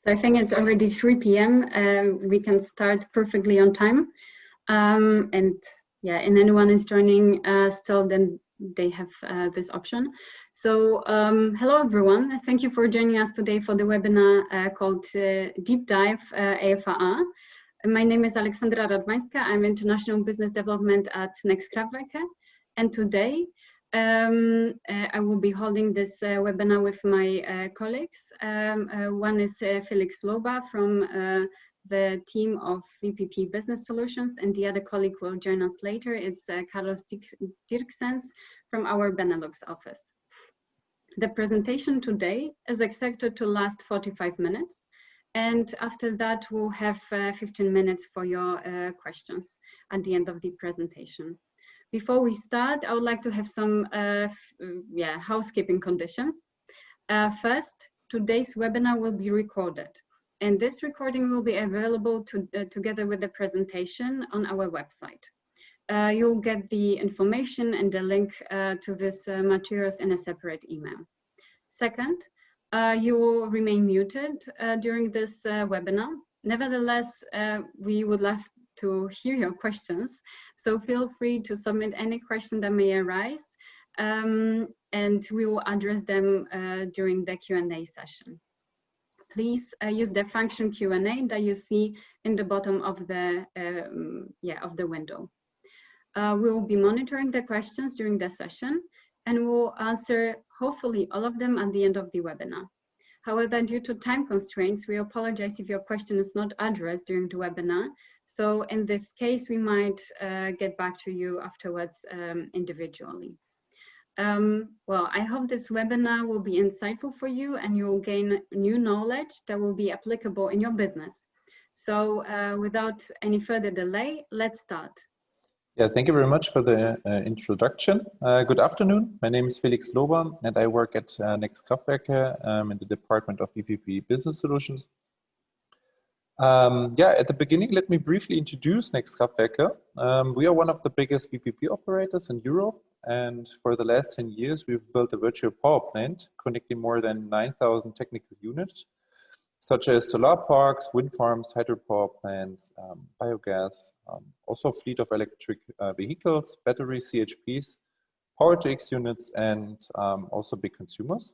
So I think it's already 3 p.m. We can start perfectly on time. And anyone is joining still, then they have this option. So hello everyone. Thank you for joining us today for the webinar called Deep Dive aFRR. My name is Aleksandra Radwanska. I'm International Business Development at Nemox Kraftwerk. And today I will be holding this webinar with my colleagues. One is Felix Lober from the team of VPP Business Solutions, and the other colleague will join us later. It's Carlos Dierckxsens from our Benelux office. The presentation today is expected to last 45 minutes. And after that, we'll have 15 minutes for your questions at the end of the presentation. Before we start, I would like to have some housekeeping conditions. First, today's webinar will be recorded, and this recording will be available together with the presentation on our website. You'll get the information and the link to these materials in a separate email. Second, you will remain muted during this webinar. Nevertheless, we would love to hear your questions, so feel free to submit any question that may arise, and we will address them during the Q&A session. Please use the function Q&A that you see in the bottom of the window. We will be monitoring the questions during the session, and we'll answer hopefully all of them at the end of the webinar. However, due to time constraints, we apologize if your question is not addressed during the webinar. So in this case, we might get back to you afterwards individually. Well, I hope this webinar will be insightful for you and you will gain new knowledge that will be applicable in your business. So without any further delay, let's start. Yeah, thank you very much for the introduction. Good afternoon. My name is Felix Lober, and I work at Nemox Kraftwerk in the Department of VPP Business Solutions. At the beginning, let me briefly introduce Nemox Kraftwerk. We are one of the biggest VPP operators in Europe, and for the last 10 years, we've built a virtual power plant connecting more than 9,000 technical units, such as solar parks, wind farms, hydropower plants, biogas, also a fleet of electric vehicles, battery CHPs, power-to-X units, and also big consumers.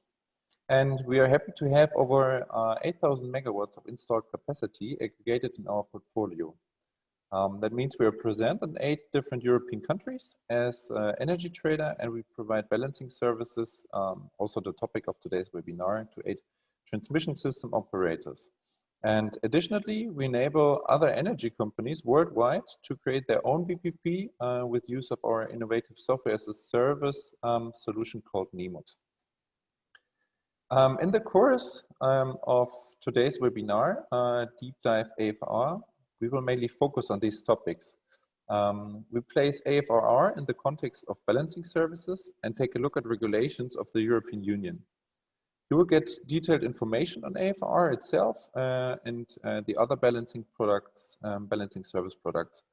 And we are happy to have over 8,000 megawatts of installed capacity aggregated in our portfolio. That means we are present in 8 different European countries as energy trader, and we provide balancing services, also the topic of today's webinar, to 8 transmission system operators. And additionally, we enable other energy companies worldwide to create their own VPP with use of our innovative software as a service solution called Nemox. In the course of today's webinar, Deep Dive aFRR, we will mainly focus on these topics. We place aFRR in the context of balancing services and take a look at regulations of the European Union. You will get detailed information on aFRR itself and the other balancing products, balancing service products.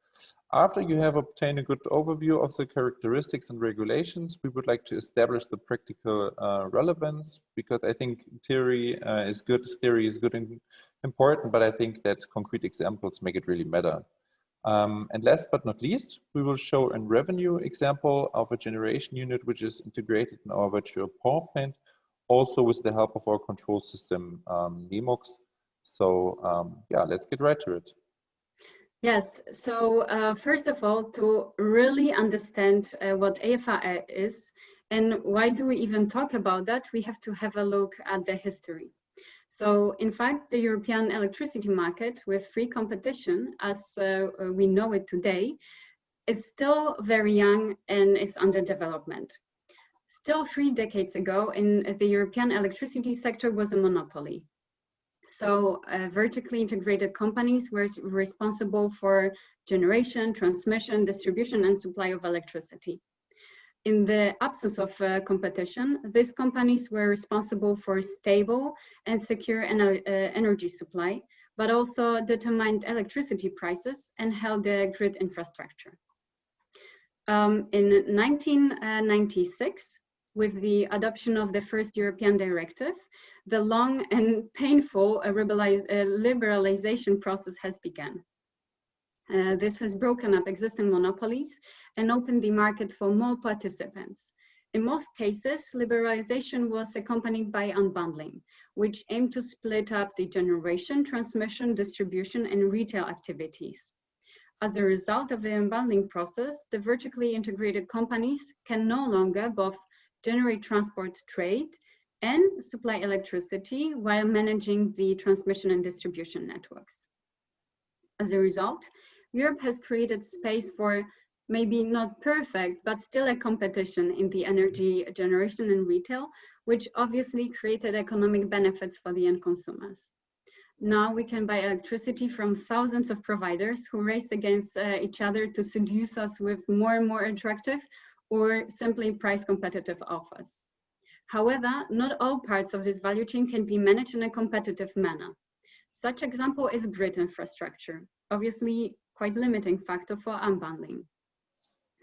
After you have obtained a good overview of the characteristics and regulations, we would like to establish the practical relevance, because I think theory is good and important, but I think that concrete examples make it really matter. And last but not least, we will show a revenue example of a generation unit which is integrated in our virtual power plant, also with the help of our control system, Nemox. So let's get right to it. Yes, so first of all, to really understand what aFRR is and why do we even talk about that, we have to have a look at the history. So in fact, the European electricity market with free competition, as we know it today, is still very young and is under development. Still 3 decades ago, in the European electricity sector was a monopoly. So vertically integrated companies were responsible for generation, transmission, distribution, and supply of electricity. In the absence of competition, these companies were responsible for stable and secure energy supply, but also determined electricity prices and held the grid infrastructure. In 1996, with the adoption of the first European directive, the long and painful liberalization process has begun. This has broken up existing monopolies and opened the market for more participants. In most cases, liberalization was accompanied by unbundling, which aimed to split up the generation, transmission, distribution, and retail activities. As a result of the unbundling process, the vertically integrated companies can no longer both generate, transport, trade, and supply electricity while managing the transmission and distribution networks. As a result, Europe has created space for maybe not perfect, but still a competition in the energy generation and retail, which obviously created economic benefits for the end consumers. Now we can buy electricity from thousands of providers who race against each other to seduce us with more and more attractive or simply price competitive offers. However, not all parts of this value chain can be managed in a competitive manner. Such example is grid infrastructure, obviously quite limiting factor for unbundling.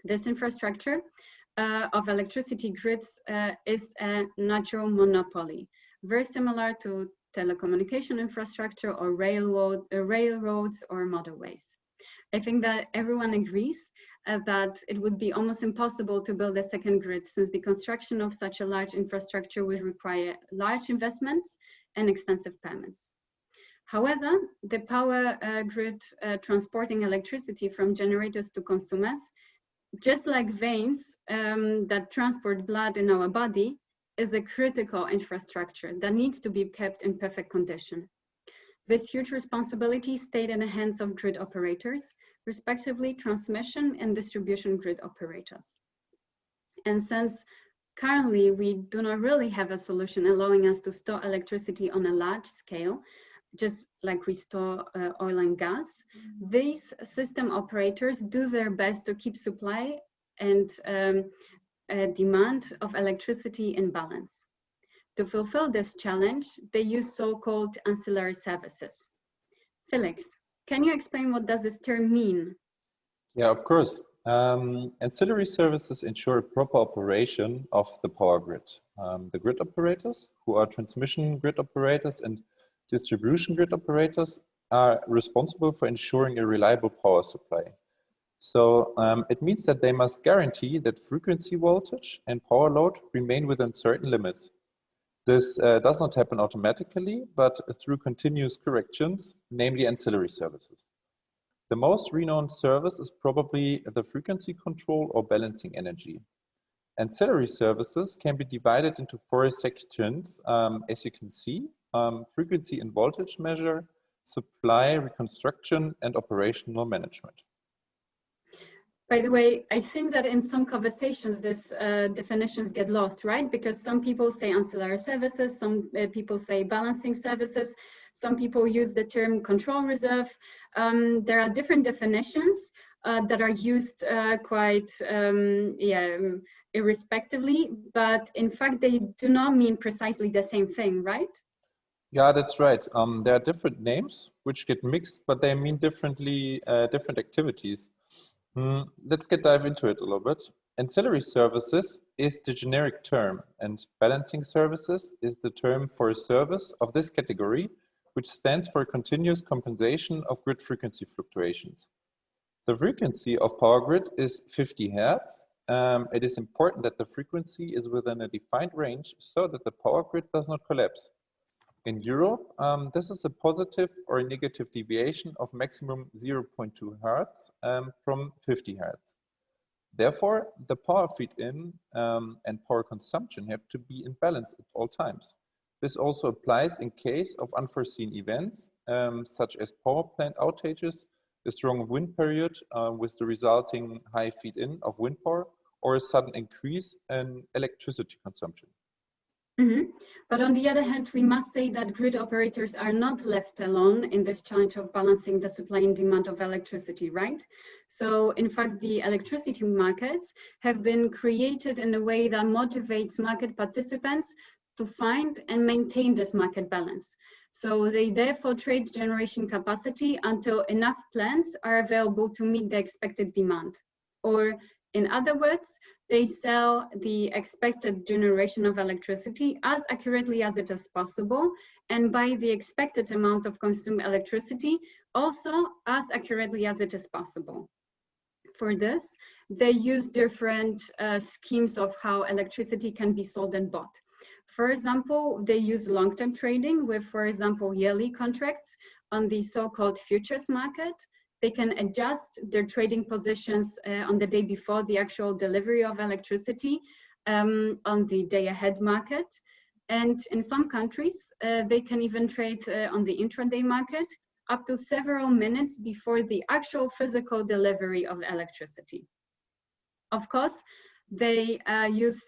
This infrastructure of electricity grids is a natural monopoly, very similar to telecommunication infrastructure or railroads or motorways. I think that everyone agrees that it would be almost impossible to build a second grid, since the construction of such a large infrastructure would require large investments and extensive permits. However, the power grid transporting electricity from generators to consumers, just like veins that transport blood in our body, is a critical infrastructure that needs to be kept in perfect condition. This huge responsibility stayed in the hands of grid operators, respectively transmission and distribution grid operators. And since currently we do not really have a solution allowing us to store electricity on a large scale, just like we store oil and gas, these system operators do their best to keep supply and demand of electricity in balance. To fulfill this challenge, they use so-called ancillary services. Felix, can you explain what does this term mean? Yeah, of course. Ancillary services ensure proper operation of the power grid. The grid operators, who are transmission grid operators and distribution grid operators, are responsible for ensuring a reliable power supply. So it means that they must guarantee that frequency, voltage, and power load remain within certain limits. This does not happen automatically, but through continuous corrections, namely ancillary services. The most renowned service is probably the frequency control or balancing energy. Ancillary services can be divided into 4 sections, as you can see: frequency and voltage measure, supply, reconstruction, and operational management. By the way, I think that in some conversations, these definitions get lost, right? Because some people say ancillary services, some people say balancing services, some people use the term control reserve. There are different definitions that are used quite irrespectively, but in fact, they do not mean precisely the same thing, right? Yeah, that's right. There are different names which get mixed, but they mean differently, different activities. Let's dive into it a little bit. Ancillary services is the generic term, and balancing services is the term for a service of this category, which stands for continuous compensation of grid frequency fluctuations. The frequency of power grid is 50 Hertz. It is important that the frequency is within a defined range so that the power grid does not collapse. In Europe, this is a positive or a negative deviation of maximum 0.2 Hertz from 50 Hertz. Therefore, the power feed-in and power consumption have to be in balance at all times. This also applies in case of unforeseen events, such as power plant outages, a strong wind period with the resulting high feed-in of wind power, or a sudden increase in electricity consumption. But on the other hand, we must say that grid operators are not left alone in this challenge of balancing the supply and demand of electricity, right? So in fact, the electricity markets have been created in a way that motivates market participants to find and maintain this market balance. So they therefore trade generation capacity until enough plants are available to meet the expected demand. Or In other words, they sell the expected generation of electricity as accurately as it is possible, and by the expected amount of consumed electricity also as accurately as it is possible. For this, they use different schemes of how electricity can be sold and bought. For example, they use long-term trading with, for example, yearly contracts on the so-called futures market. They can adjust their trading positions on the day before the actual delivery of electricity on the day-ahead market. And in some countries, they can even trade on the intraday market up to several minutes before the actual physical delivery of electricity. Of course, they use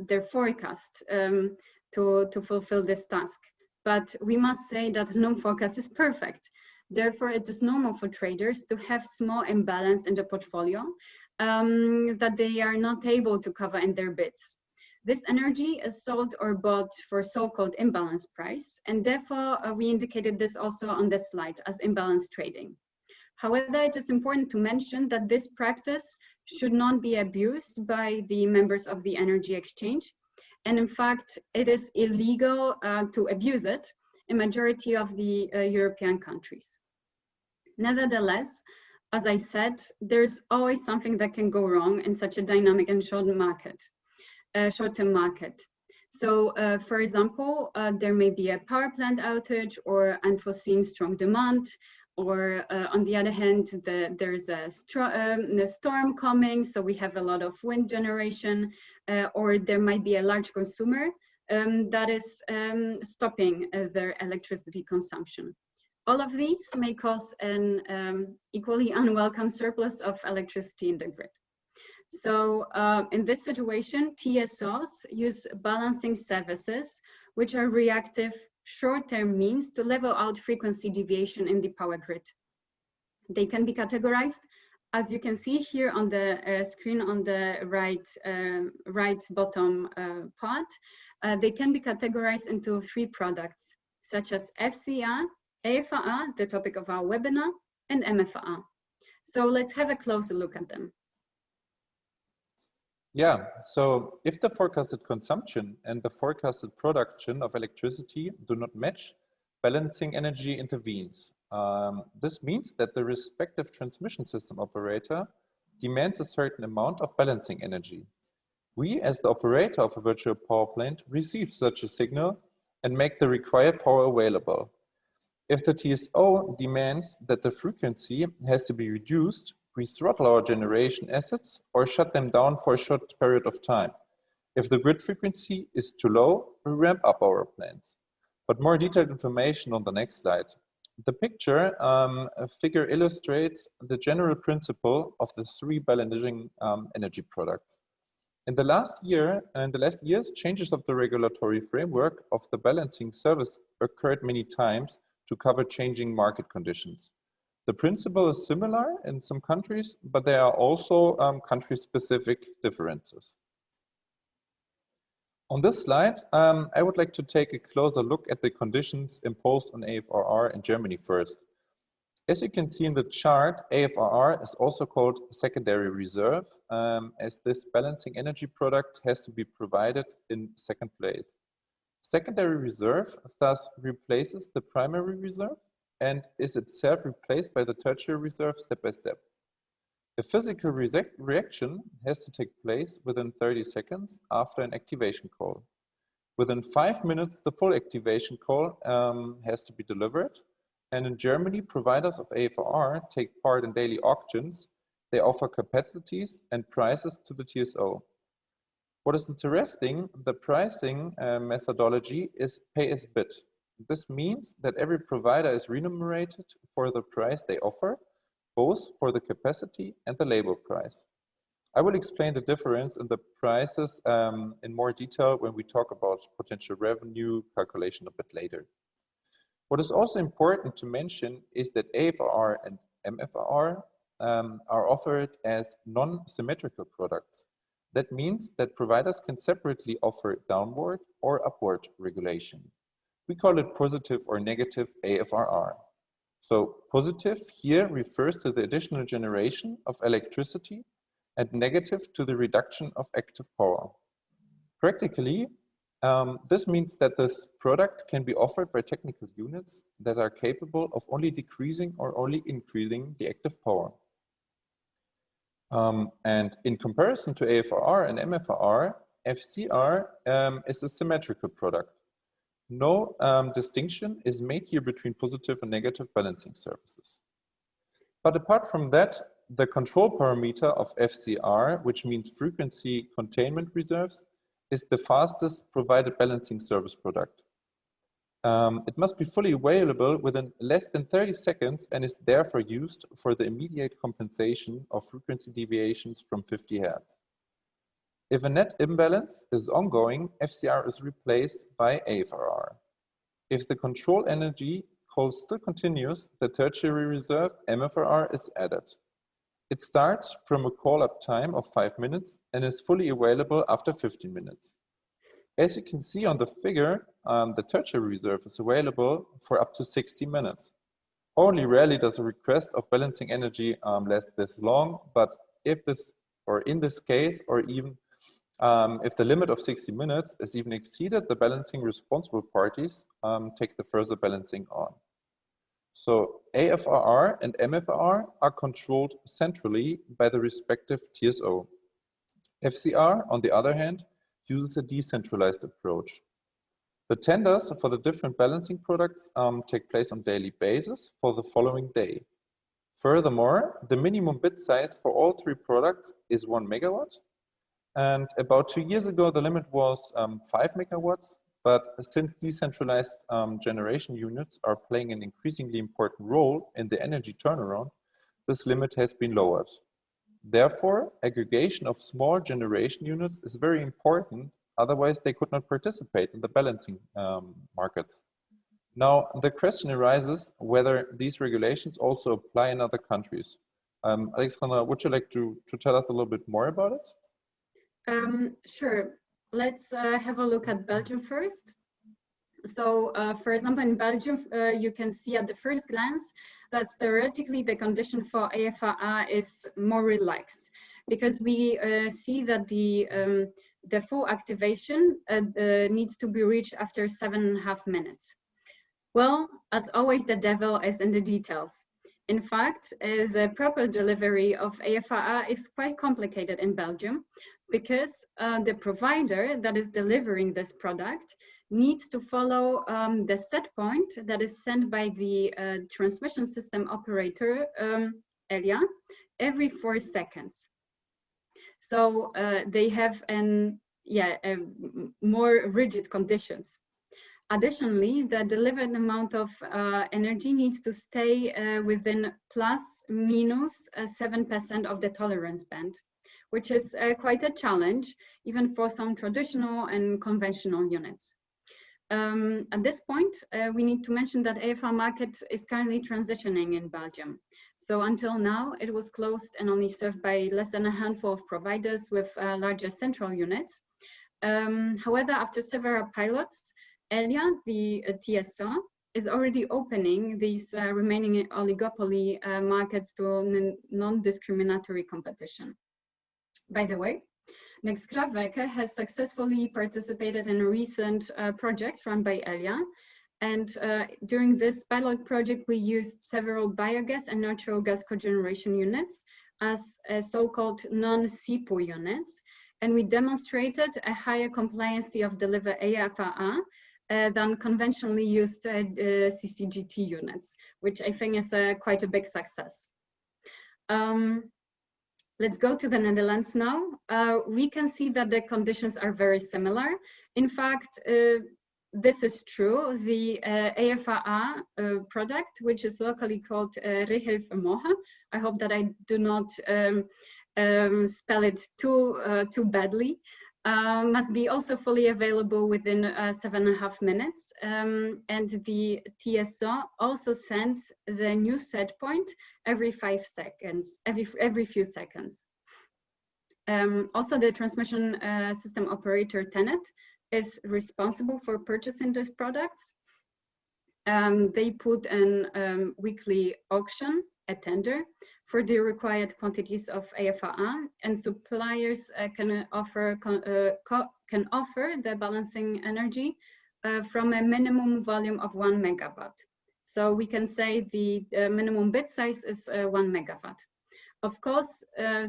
their forecast to fulfill this task. But we must say that no forecast is perfect. Therefore, it is normal for traders to have small imbalance in the portfolio that they are not able to cover in their bids. This energy is sold or bought for so-called imbalance price, and therefore we indicated this also on this slide as imbalance trading. However, it is important to mention that this practice should not be abused by the members of the energy exchange. And in fact, it is illegal to abuse it in majority of the European countries. Nevertheless, as I said, there's always something that can go wrong in such a dynamic and short-term market. So, for example, there may be a power plant outage or unforeseen strong demand, or on the other hand, there's a storm coming, so we have a lot of wind generation, or there might be a large consumer that is stopping their electricity consumption. All of these may cause an equally unwelcome surplus of electricity in the grid. So in this situation, TSOs use balancing services, which are reactive short-term means to level out frequency deviation in the power grid. They can be categorized, as you can see here on the screen on the right bottom part. They can be categorized into 3 products, such as FCR, aFRR, the topic of our webinar, and MFRR. So let's have a closer look at them. Yeah, so if the forecasted consumption and the forecasted production of electricity do not match, balancing energy intervenes. This means that the respective transmission system operator demands a certain amount of balancing energy. We, as the operator of a virtual power plant, receive such a signal and make the required power available. If the TSO demands that the frequency has to be reduced, we throttle our generation assets or shut them down for a short period of time. If the grid frequency is too low, we ramp up our plants. But more detailed information on the next slide. The picture figure illustrates the general principle of the 3 balancing energy products. In the last years, changes of the regulatory framework of the balancing service occurred many times to cover changing market conditions. The principle is similar in some countries, but there are also country-specific differences. On this slide, I would like to take a closer look at the conditions imposed on aFRR in Germany first. As you can see in the chart, aFRR is also called secondary reserve, as this balancing energy product has to be provided in second place. Secondary reserve thus replaces the primary reserve and is itself replaced by the tertiary reserve step by step. A physical reaction has to take place within 30 seconds after an activation call. Within 5 minutes, the full activation call has to be delivered. And in Germany, providers of aFRR take part in daily auctions. They offer capacities and prices to the TSO. What is interesting, the pricing methodology is pay as bid. This means that every provider is remunerated for the price they offer, both for the capacity and the labor price. I will explain the difference in the prices in more detail when we talk about potential revenue calculation a bit later. What is also important to mention is that aFRR and MFRR are offered as non-symmetrical products. That means that providers can separately offer downward or upward regulation. We call it positive or negative aFRR. So positive here refers to the additional generation of electricity and negative to the reduction of active power. Practically, this means that this product can be offered by technical units that are capable of only decreasing or only increasing the active power. And in comparison to aFRR and mFRR, FCR is a symmetrical product. No distinction is made here between positive and negative balancing services. But apart from that, the control parameter of FCR, which means frequency containment reserves, is the fastest provided balancing service product. It must be fully available within less than 30 seconds and is therefore used for the immediate compensation of frequency deviations from 50 Hz. If a net imbalance is ongoing, FCR is replaced by aFRR. If the control energy call still continues, the tertiary reserve mFRR is added. It starts from a call-up time of 5 minutes and is fully available after 15 minutes. As you can see on the figure, the tertiary reserve is available for up to 60 minutes. Only rarely does a request of balancing energy last this long, but if this, or in this case, or even if the limit of 60 minutes is even exceeded, the balancing responsible parties take the further balancing on. So aFRR and mFRR are controlled centrally by the respective TSO. FCR, on the other hand, uses a decentralized approach. The tenders for the different balancing products take place on daily basis for the following day. Furthermore, the minimum bid size for all three products is 1 megawatt. And about 2 years ago, the limit was 5 megawatts. But since decentralized generation units are playing an increasingly important role in the energy turnaround, this limit has been lowered. Therefore, aggregation of small generation units is very important, otherwise they could not participate in the balancing markets. Now, the question arises whether these regulations also apply in other countries. Aleksandra, would you like to tell us a little bit more about it? Sure. Let's have a look at Belgium first. So, for example, in Belgium, you can see at the first glance that theoretically the condition for aFRR is more relaxed, because we see that the full activation needs to be reached after 7.5 minutes. Well, as always, the devil is in the details. In fact, the proper delivery of aFRR is quite complicated in Belgium, because the provider that is delivering this product needs to follow the set point that is sent by the transmission system operator, ELIA, every 4 seconds. So they have more rigid conditions. Additionally, the delivered amount of energy needs to stay within plus minus 7% of the tolerance band, which is quite a challenge, even for some traditional and conventional units. At this point, we need to mention that aFRR market is currently transitioning in Belgium. So until now, it was closed and only served by less than a handful of providers with larger central units. However, after several pilots, ELIA, the TSO, is already opening these remaining oligopoly markets to non-discriminatory competition. By the way, Next Kraftwerk has successfully participated in a recent project run by ELIA. And during this pilot project, we used several biogas and natural gas cogeneration units as so-called non-SIPO units. And we demonstrated a higher compliancy of deliver aFRR than conventionally used CCGT units, which I think is quite a big success. Let's go to the Netherlands now. We can see that the conditions are very similar. In fact, this is true. The aFRR product, which is locally called Regelvermogen, I hope that I do not spell it too badly, must be also fully available within 7.5 minutes. And the TSO also sends the new set point every 5 seconds, every few seconds. Also, the transmission system operator TenneT is responsible for purchasing these products. They put an weekly auction a tender for the required quantities of aFRR, and suppliers can offer the balancing energy from a minimum volume of 1 megawatt. So we can say the minimum bid size is 1 megawatt. Of course,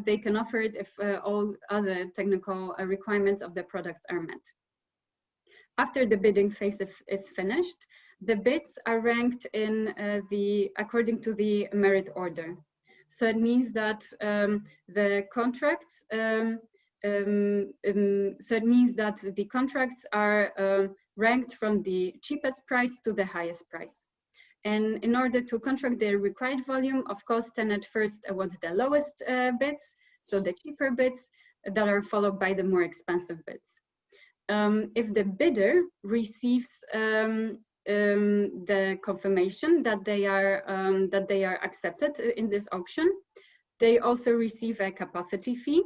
they can offer it if all other technical requirements of the products are met. After the bidding phase is finished, the bids are ranked in according to the merit order. So it means that the contracts are ranked from the cheapest price to the highest price. And in order to contract the required volume, of course, TenneT first awards the lowest bids, so the cheaper bids that are followed by the more expensive bids. If the bidder receives the confirmation that they are accepted in this auction, they also receive a capacity fee,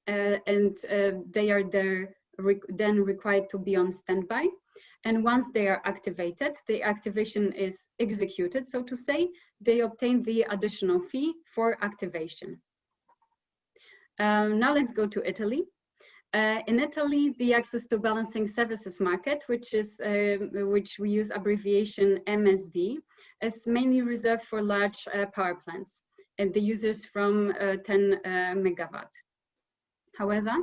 and they are then required to be on standby. And once they are activated, the activation is executed, so to say, they obtain the additional fee for activation. Now let's go to Italy. In Italy, the access to balancing services market, which we use abbreviation MSD, is mainly reserved for large power plants and the users from 10 megawatt. However,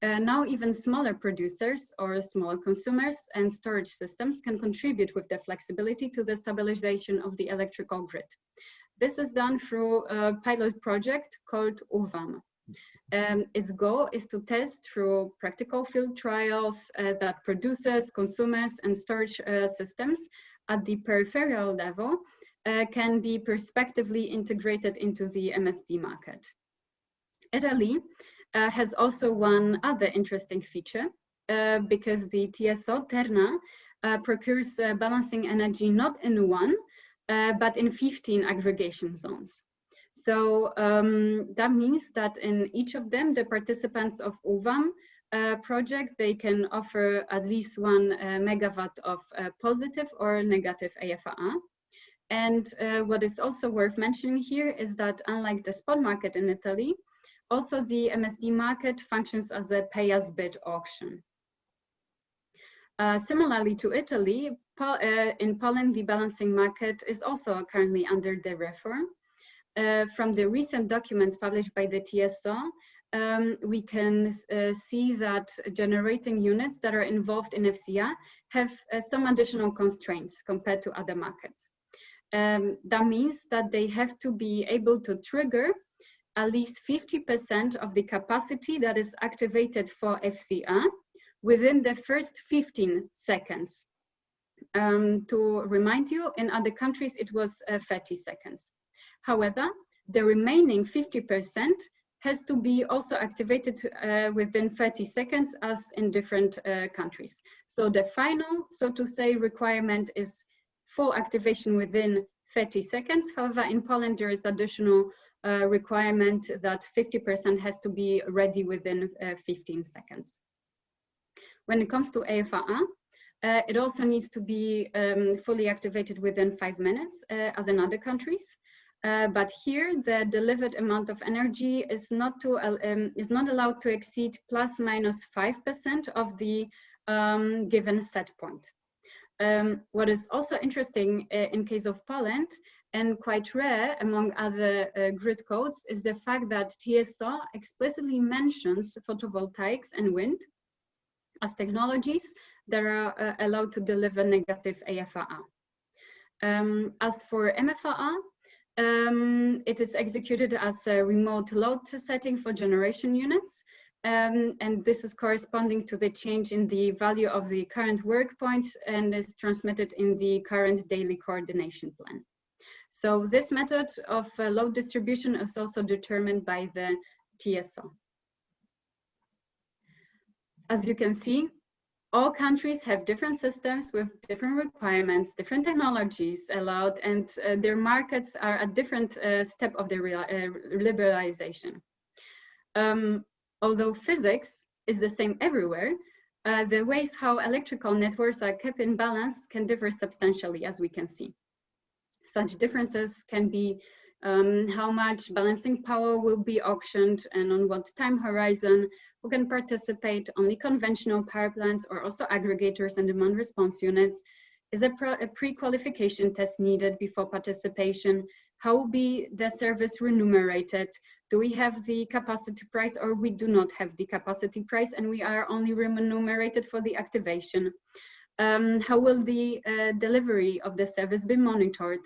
now even smaller producers or small consumers and storage systems can contribute with the flexibility to the stabilization of the electrical grid. This is done through a pilot project called UVAM. Its goal is to test through practical field trials that producers, consumers, and storage systems at the peripheral level can be prospectively integrated into the MSD market. Italy has also one other interesting feature because the TSO Terna procures balancing energy not in one, but in 15 aggregation zones. So that means that in each of them, the participants of UVAM project, they can offer at least 1 megawatt of positive or negative aFRR. And what is also worth mentioning here is that unlike the spot market in Italy, also the MSD market functions as a pay-as-bid auction. Similarly to Italy, in Poland, the balancing market is also currently under the reform. From the recent documents published by the TSO, we can see that generating units that are involved in FCR have some additional constraints compared to other markets. That means that they have to be able to trigger at least 50% of the capacity that is activated for FCR within the first 15 seconds. To remind you, in other countries, it was 30 seconds. However, the remaining 50% has to be also activated within 30 seconds as in different countries. So the final, so to say, requirement is full activation within 30 seconds. However, in Poland, there is additional requirement that 50% has to be ready within 15 seconds. When it comes to aFRR, it also needs to be fully activated within 5 minutes, as in other countries. But here, the delivered amount of energy is not allowed to exceed plus minus 5% of the given set point. What is also interesting in case of Poland, and quite rare among other grid codes, is the fact that TSO explicitly mentions photovoltaics and wind as technologies that are allowed to deliver negative aFRR. As for MFRR, it is executed as a remote load setting for generation units, and this is corresponding to the change in the value of the current work point and is transmitted in the current daily coordination plan. So this method of load distribution is also determined by the TSO. As you can see, all countries have different systems with different requirements, different technologies allowed, and their markets are at different step of their liberalization. Although physics is the same everywhere, the ways how electrical networks are kept in balance can differ substantially, as we can see. Such differences can be how much balancing power will be auctioned and on what time horizon, who can participate, only conventional power plants or also aggregators and demand response units. Is a pre-qualification test needed before participation? How will be the service remunerated? Do we have the capacity price or we do not have the capacity price and we are only remunerated for the activation? How will the delivery of the service be monitored?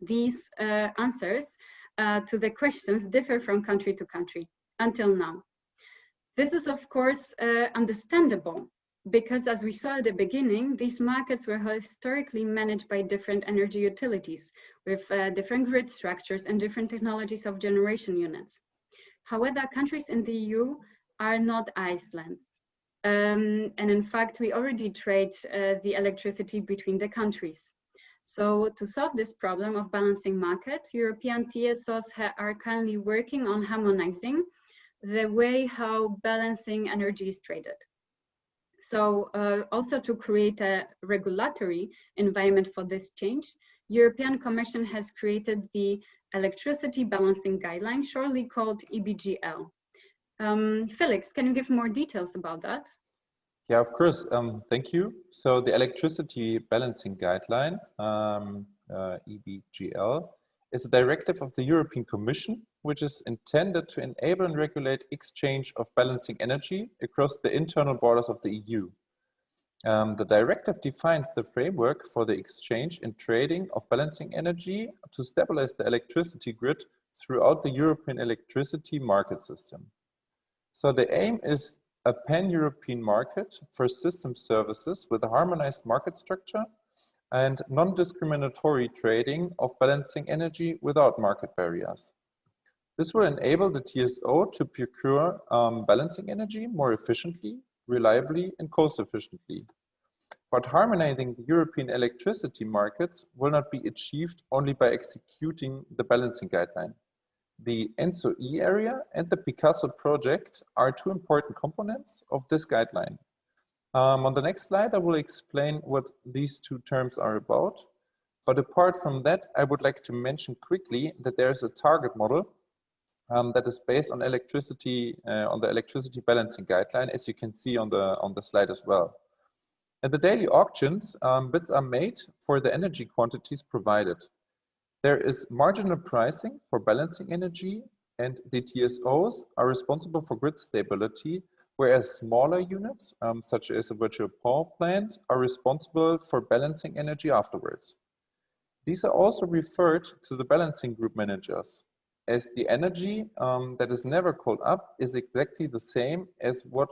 These answers to the questions differ from country to country until now. This is of course understandable, because as we saw at the beginning, these markets were historically managed by different energy utilities with different grid structures and different technologies of generation units. However, countries in the EU are not Iceland's. And in fact, we already trade the electricity between the countries. So to solve this problem of balancing market, European TSOs are currently working on harmonizing the way how balancing energy is traded. So also to create a regulatory environment for this change, European Commission has created the Electricity Balancing Guideline, shortly called EBGL. Felix, can you give more details about that? Yeah, of course. Thank you. So the Electricity Balancing Guideline, EBGL, is a directive of the European Commission, which is intended to enable and regulate exchange of balancing energy across the internal borders of the EU. The directive defines the framework for the exchange and trading of balancing energy to stabilize the electricity grid throughout the European electricity market system. So the aim is a pan-European market for system services with a harmonized market structure and non-discriminatory trading of balancing energy without market barriers. This will enable the TSO to procure balancing energy more efficiently, reliably, and cost-efficiently. But harmonizing the European electricity markets will not be achieved only by executing the balancing guideline. The ENTSO-E area and the Picasso project are two important components of this guideline. On the next slide, I will explain what these two terms are about. But apart from that, I would like to mention quickly that there is a target model that is based on electricity, on the electricity balancing guideline, as you can see on the slide as well. At the daily auctions, bids are made for the energy quantities provided. There is marginal pricing for balancing energy, and the TSOs are responsible for grid stability, whereas smaller units, such as a virtual power plant, are responsible for balancing energy afterwards. These are also referred to the balancing group managers, as the energy that is never called up is exactly the same as what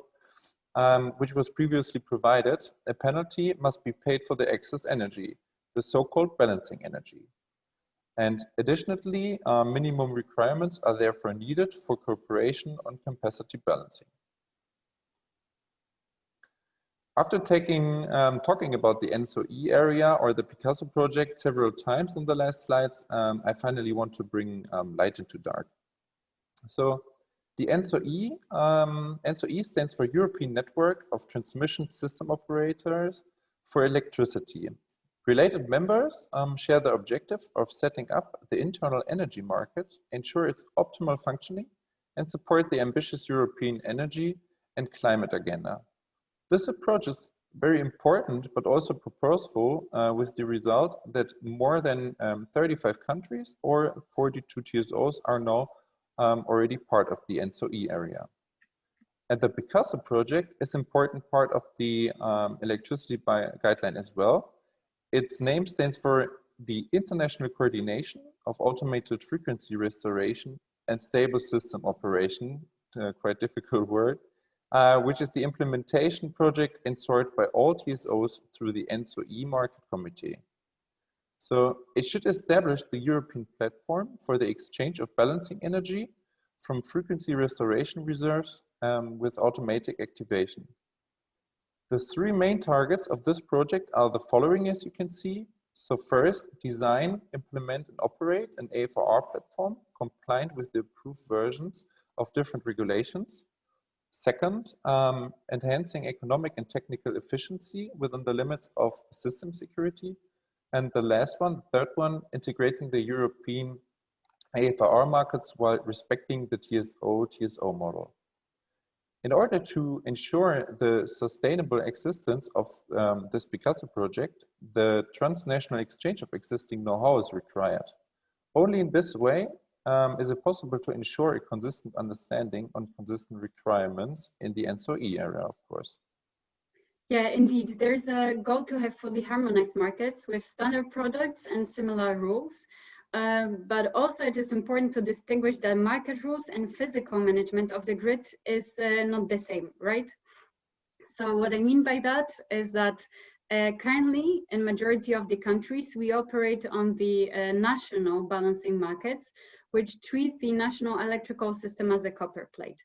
which was previously provided. A penalty must be paid for the excess energy, the so-called balancing energy. And additionally, minimum requirements are therefore needed for cooperation on capacity balancing. After talking about the ENTSO-E area or the Picasso project several times on the last slides, I finally want to bring light into dark. So the ENTSO-E stands for European Network of Transmission System Operators for Electricity. Related members share the objective of setting up the internal energy market, ensure its optimal functioning, and support the ambitious European energy and climate agenda. This approach is very important, but also purposeful, with the result that more than 35 countries or 42 TSOs are now already part of the ENTSO-E area. And the Picasso project is an important part of the electricity guideline as well. Its name stands for the International Coordination of Automated Frequency Restoration and Stable System Operation, quite difficult word, which is the implementation project ensured by all TSOs through the ENTSO-E Market Committee. So it should establish the European platform for the exchange of balancing energy from frequency restoration reserves with automatic activation. The three main targets of this project are the following, as you can see. So first, design, implement, and operate an aFRR platform compliant with the approved versions of different regulations. Second, enhancing economic and technical efficiency within the limits of system security. And the last one, the third one, integrating the European aFRR markets while respecting the TSO model. In order to ensure the sustainable existence of this Picasso project, the transnational exchange of existing know-how is required. Only in this way is it possible to ensure a consistent understanding on consistent requirements in the NSOE area, of course. Yeah, indeed. There's a goal to have fully harmonized markets with standard products and similar rules. But also it is important to distinguish that market rules and physical management of the grid is not the same, right? So what I mean by that is that currently in majority of the countries, we operate on the national balancing markets, which treat the national electrical system as a copper plate.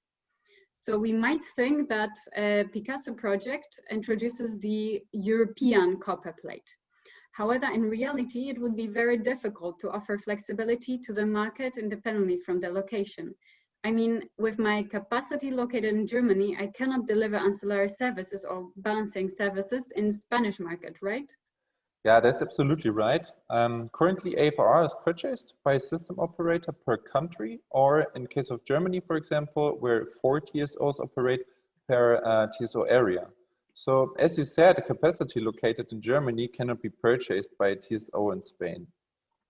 So we might think that Picasso project introduces the European copper plate. However, in reality, it would be very difficult to offer flexibility to the market independently from the location. I mean, with my capacity located in Germany, I cannot deliver ancillary services or balancing services in Spanish market, right? Yeah, that's absolutely right. Currently, aFRR is purchased by a system operator per country, or in case of Germany, for example, where 4 TSOs operate per TSO area. So, as you said, the capacity located in Germany cannot be purchased by a TSO in Spain.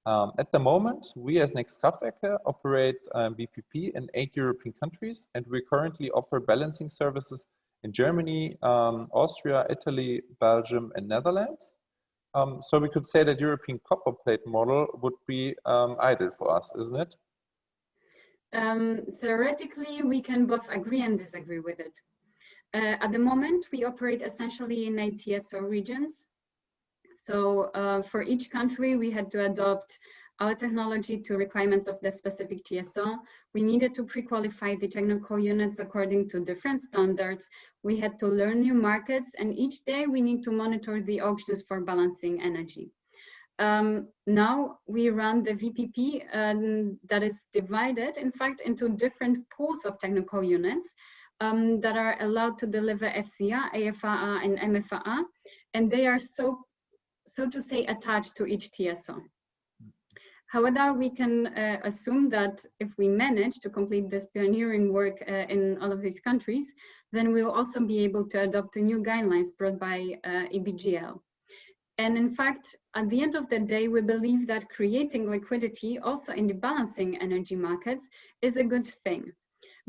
At the moment, we as Next Kraftwerke operate BPP in 8 European countries, and we currently offer balancing services in Germany, Austria, Italy, Belgium, and Netherlands. So we could say that European copper plate model would be ideal for us, isn't it? Theoretically, we can both agree and disagree with it. At the moment, we operate essentially in 8 TSO regions. So for each country, we had to adopt our technology to requirements of the specific TSO. We needed to pre-qualify the technical units according to different standards. We had to learn new markets, and each day we need to monitor the auctions for balancing energy. Now we run the VPP that is divided, in fact, into different pools of technical units that are allowed to deliver FCR, aFRR, and MFRR, and they are so to say attached to each TSO. However, we can assume that if we manage to complete this pioneering work in all of these countries, then we'll also be able to adopt the new guidelines brought by EBGL. And in fact, at the end of the day, we believe that creating liquidity also in the balancing energy markets is a good thing,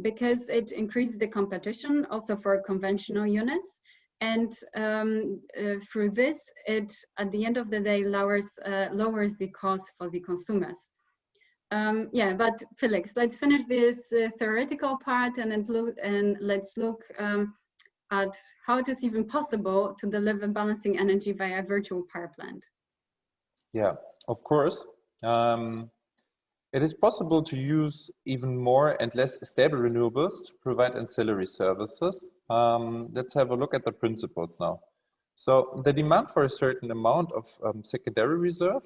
because it increases the competition also for conventional units. And through this, it, at the end of the day, lowers the cost for the consumers. Yeah, but Felix, let's finish this theoretical part and let's look at how it is even possible to deliver balancing energy via a virtual power plant. Yeah, of course. It is possible to use even more and less stable renewables to provide ancillary services. Let's have a look at the principles now. So the demand for a certain amount of secondary reserve,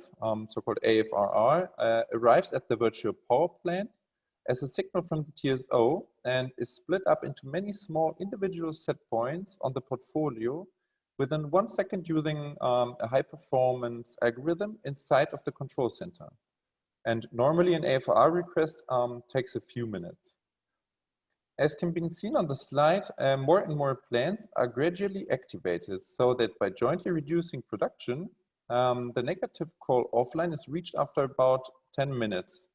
so-called aFRR, arrives at the virtual power plant as a signal from the TSO and is split up into many small individual set points on the portfolio within 1 second using a high-performance algorithm inside of the control center. And normally an aFRR request takes a few minutes. As can be seen on the slide, more and more plants are gradually activated so that by jointly reducing production, the negative call offline is reached after about 10 minutes.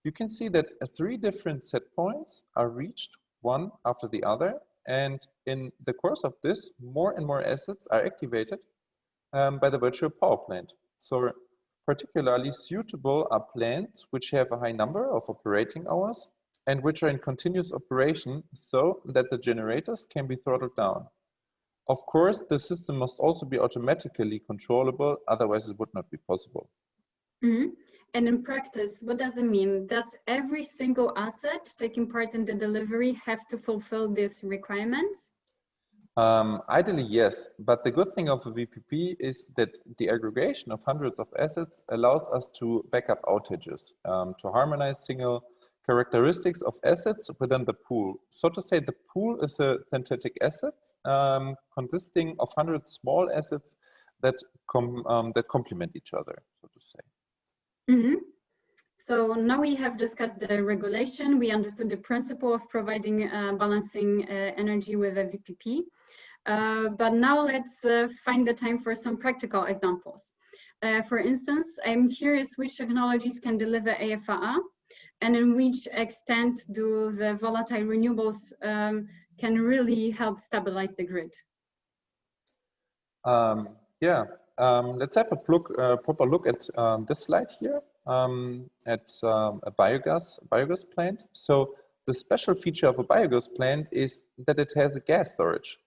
You can see that 3 different set points are reached one after the other, and in the course of this, more and more assets are activated by the virtual power plant. So particularly suitable are plants which have a high number of operating hours and which are in continuous operation so that the generators can be throttled down. Of course, the system must also be automatically controllable, otherwise it would not be possible. Mm-hmm. And in practice, what does it mean? Does every single asset taking part in the delivery have to fulfill these requirements? Ideally, yes, but the good thing of a VPP is that the aggregation of hundreds of assets allows us to back up outages, to harmonize single characteristics of assets within the pool. So to say, the pool is a synthetic asset consisting of hundreds of small assets that complement each other, so to say. Mm-hmm. So now we have discussed the regulation, we understood the principle of providing balancing energy with a VPP. But now let's find the time for some practical examples. For instance, I'm curious which technologies can deliver aFRR, and in which extent do the volatile renewables can really help stabilize the grid? Let's have a proper look at this slide here at a biogas plant. So the special feature of a biogas plant is that it has a gas storage.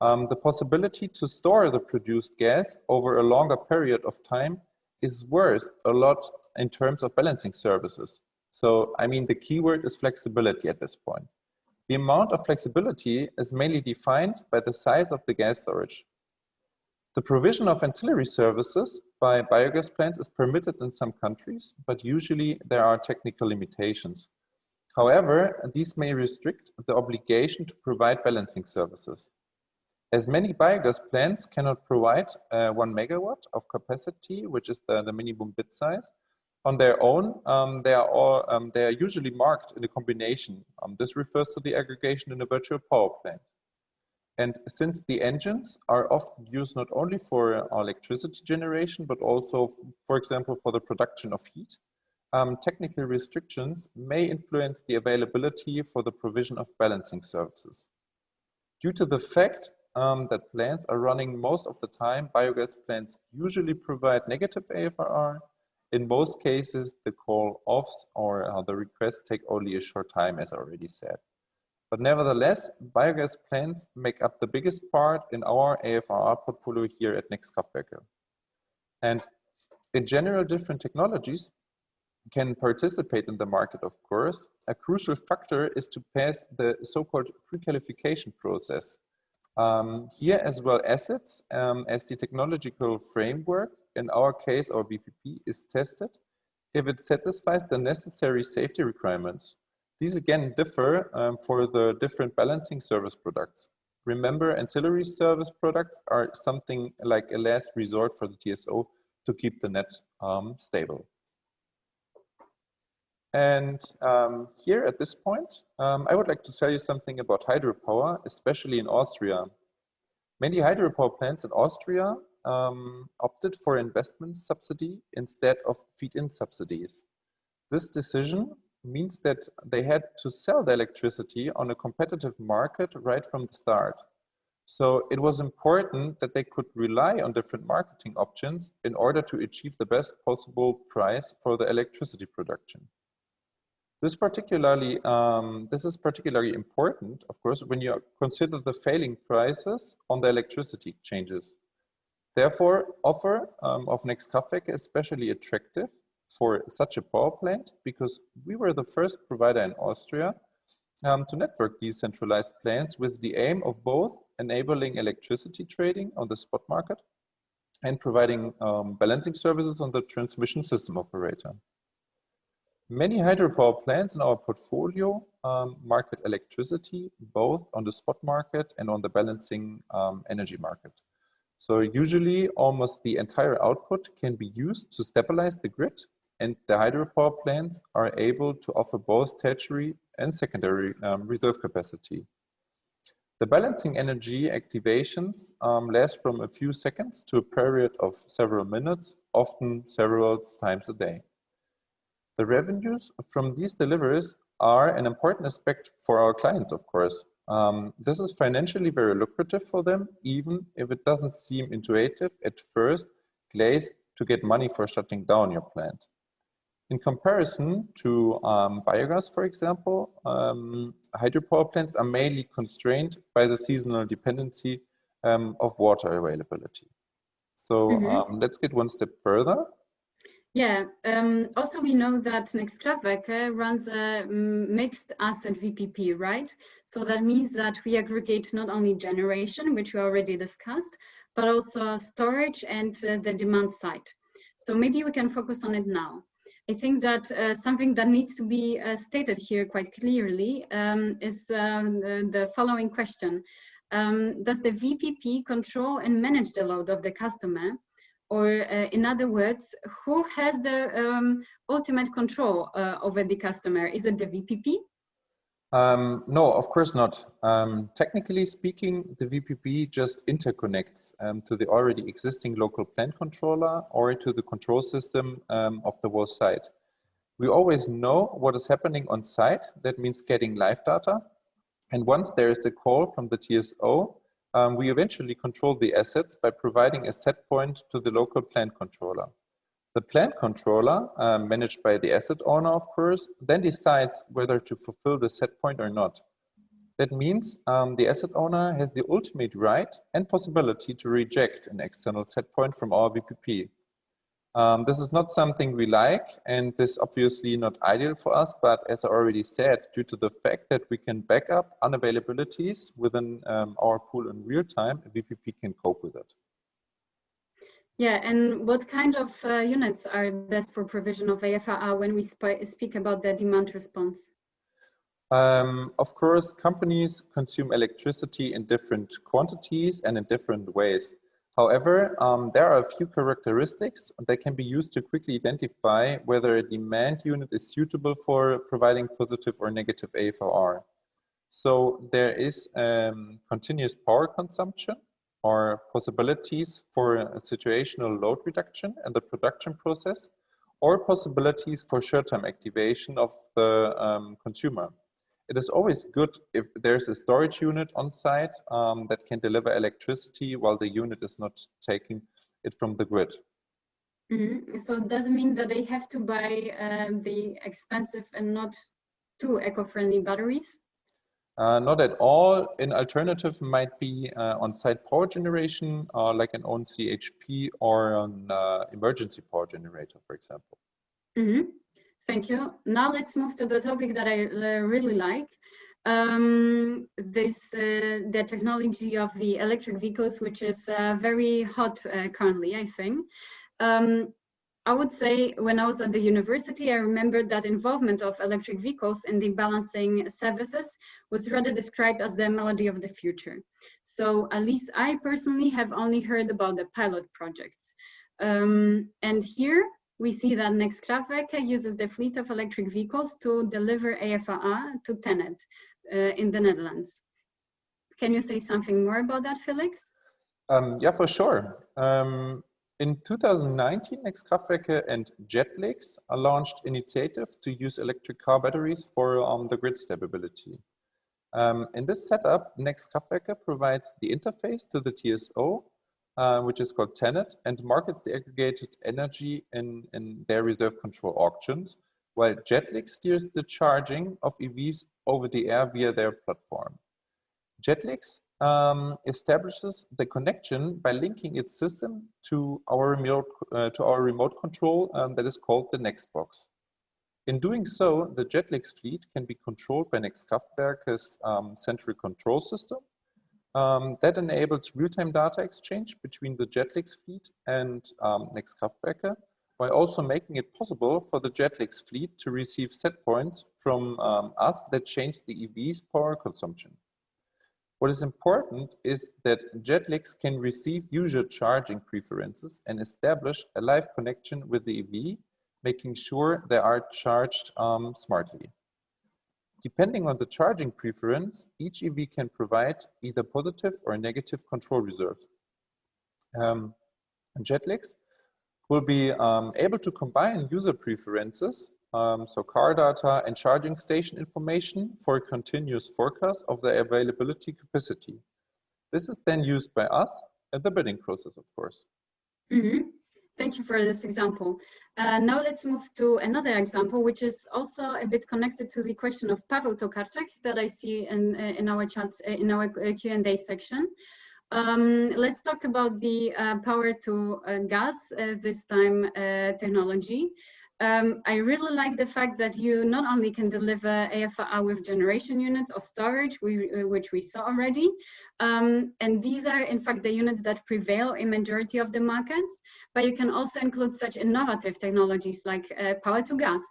The possibility to store the produced gas over a longer period of time is worth a lot in terms of balancing services. So, I mean, the keyword is flexibility at this point. The amount of flexibility is mainly defined by the size of the gas storage. The provision of ancillary services by biogas plants is permitted in some countries, but usually there are technical limitations. However, these may restrict the obligation to provide balancing services. As many biogas plants cannot provide 1 megawatt of capacity, which is the minimum bid size, on their own, they are usually marked in a combination. This refers to the aggregation in a virtual power plant. And since the engines are often used not only for electricity generation, but also, for example, for the production of heat, technical restrictions may influence the availability for the provision of balancing services. Due to the fact that plants are running most of the time, biogas plants usually provide negative aFRR. In most cases, the call-offs or the requests take only a short time, as I already said. But nevertheless, biogas plants make up the biggest part in our aFRR portfolio here at Next Kraftwerke. And in general, different technologies can participate in the market, of course. A crucial factor is to pass the so-called pre-qualification process. Here as well assets as the technological framework, in our case our VPP, is tested if it satisfies the necessary safety requirements. These again differ for the different balancing service products. Remember, ancillary service products are something like a last resort for the TSO to keep the net stable. And here at this point, I would like to tell you something about hydropower, especially in Austria. Many hydropower plants in Austria opted for investment subsidy instead of feed-in subsidies. This decision means that they had to sell the electricity on a competitive market right from the start. So it was important that they could rely on different marketing options in order to achieve the best possible price for the electricity production. This is particularly important, of course, when you consider the failing prices on the electricity exchanges. Therefore, offer of Next Kraftwerke is especially attractive for such a power plant because we were the first provider in Austria to network decentralized plants with the aim of both enabling electricity trading on the spot market and providing balancing services on the transmission system operator. Many hydropower plants in our portfolio market electricity both on the spot market and on the balancing energy market. So usually almost the entire output can be used to stabilize the grid, and the hydropower plants are able to offer both tertiary and secondary reserve capacity. The balancing energy activations last from a few seconds to a period of several minutes, often several times a day. The revenues from these deliveries are an important aspect for our clients, of course. This is financially very lucrative for them, even if it doesn't seem intuitive at first glance to get money for shutting down your plant. In comparison to biogas, for example, hydropower plants are mainly constrained by the seasonal dependency of water availability. So let's get one step further. Yeah, also we know that Next Kraftwerke runs a mixed asset VPP, right? So that means that we aggregate not only generation, which we already discussed, but also storage and the demand side. So maybe we can focus on it now. I think that something that needs to be stated here quite clearly is the following question. Does the VPP control and manage the load of the customer, Or in other words, who has the ultimate control over the customer? Is it the VPP? No, of course not. Technically speaking, the VPP just interconnects to the already existing local plant controller or to the control system of the whole site. We always know what is happening on site. That means getting live data. And once there is a call from the TSO, we eventually control the assets by providing a set point to the local plant controller. The plant controller, managed by the asset owner, of course, then decides whether to fulfill the set point or not. That means the asset owner has the ultimate right and possibility to reject an external set point from our VPP. This is not something we like, and this is obviously not ideal for us, but as I already said, due to the fact that we can back up unavailabilities within our pool in real time, a VPP can cope with it. Yeah, and what kind of units are best for provision of aFRR when we speak about the demand response? Of course, companies consume electricity in different quantities and in different ways. However, there are a few characteristics that can be used to quickly identify whether a demand unit is suitable for providing positive or negative aFRR. So there is continuous power consumption, or possibilities for a situational load reduction in the production process, or possibilities for short-term activation of the consumer. It is always good if there's a storage unit on site that can deliver electricity while the unit is not taking it from the grid. Mm-hmm. So it doesn't mean that they have to buy the expensive and not too eco-friendly batteries? Not at all. An alternative might be on-site power generation, like an own CHP or an emergency power generator, for example. Mm-hmm. Thank you. Now let's move to the topic that I really like. The technology of the electric vehicles, which is very hot currently, I think. I would say when I was at the university, I remembered that involvement of electric vehicles in the balancing services was rather described as the melody of the future. So at least I personally have only heard about the pilot projects. And here we see that Next Kraftwerk uses the fleet of electric vehicles to deliver aFRR to TenneT in the Netherlands. Can you say something more about that, Felix? Yeah, for sure. In 2019, Next Kraftwerk and Jetlix launched initiative to use electric car batteries for the grid stability. In this setup, Next Kraftwerk provides the interface to the TSO, which is called TenneT, and markets the aggregated energy in their reserve control auctions, while Jetlix steers the charging of EVs over the air via their platform. Jetlix establishes the connection by linking its system to our remote control that is called the Nextbox. In doing so, the Jetlix fleet can be controlled by Next Kraftwerk's central control system that enables real-time data exchange between the Jetlix fleet and Next Kraftwerk, while also making it possible for the Jetlix fleet to receive set points from us that change the EV's power consumption. What is important is that Jetlix can receive user charging preferences and establish a live connection with the EV, making sure they are charged smartly. Depending on the charging preference, each EV can provide either positive or negative control reserves. Jetlix will be able to combine user preferences, so car data and charging station information, for a continuous forecast of the availability capacity. This is then used by us at the bidding process, of course. Mm-hmm. Thank you for this example. Now let's move to another example, which is also a bit connected to the question of Paweł Tokarczuk that I see in our chat, in our Q&A section. Let's talk about the power to gas, this time technology. I really like the fact that you not only can deliver aFRR with generation units or storage, which we saw already, and these are in fact the units that prevail in majority of the markets, but you can also include such innovative technologies like power to gas.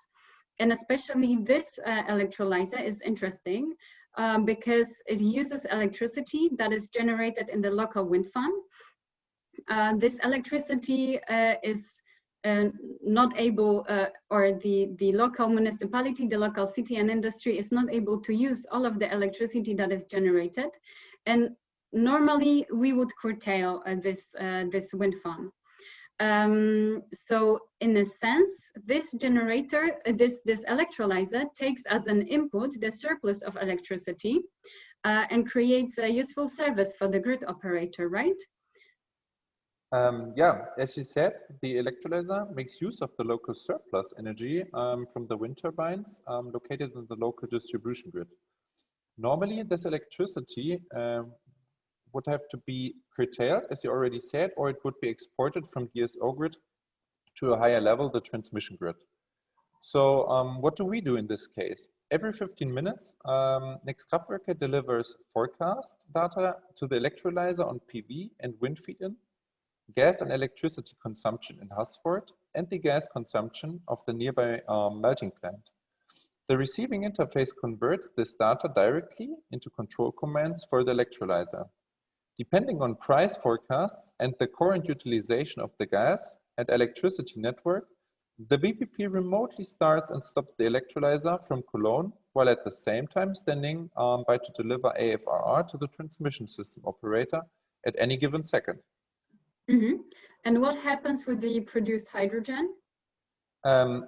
And especially this electrolyzer is interesting because it uses electricity that is generated in the local wind farm. this electricity is not able, or the local municipality, the local city and industry is not able to use all of the electricity that is generated. And normally we would curtail this wind farm. So in a sense, this generator, this electrolyzer takes as an input the surplus of electricity and creates a useful service for the grid operator, right? Yeah, as you said, the electrolyzer makes use of the local surplus energy from the wind turbines located in the local distribution grid. Normally, this electricity would have to be curtailed, as you already said, or it would be exported from DSO grid to a higher level, the transmission grid. So what do we do in this case? Every 15 minutes, Next Kraftwerk delivers forecast data to the electrolyzer on PV and wind feed-in, gas and electricity consumption in Hasford, and the gas consumption of the nearby melting plant. The receiving interface converts this data directly into control commands for the electrolyzer. Depending on price forecasts and the current utilization of the gas and electricity network, the VPP remotely starts and stops the electrolyzer from Cologne, while at the same time standing by to deliver aFRR to the transmission system operator at any given second. Mm-hmm. And what happens with the produced hydrogen?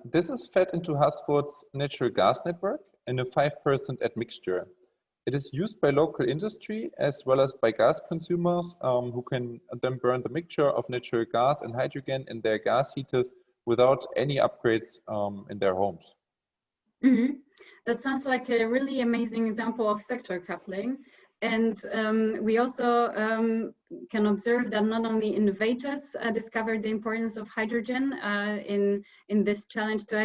This is fed into Hasford's natural gas network in a 5% admixture. It is used by local industry as well as by gas consumers who can then burn the mixture of natural gas and hydrogen in their gas heaters without any upgrades in their homes. Mm-hmm. That sounds like a really amazing example of sector coupling. And we also can observe that not only innovators discovered the importance of hydrogen in this challenge to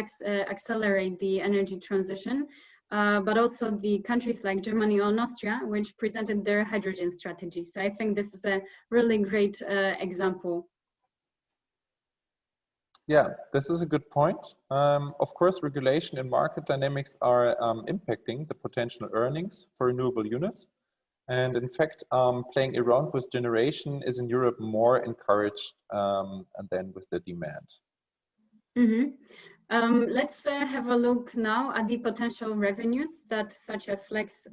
accelerate the energy transition, but also the countries like Germany or Austria, which presented their hydrogen strategy. So I think this is a really great example. Yeah, this is a good point. Of course, regulation and market dynamics are impacting the potential earnings for renewable units. And in fact, playing around with generation is in Europe more encouraged than with the demand. Mm-hmm. Let's have a look now at the potential revenues that such a flex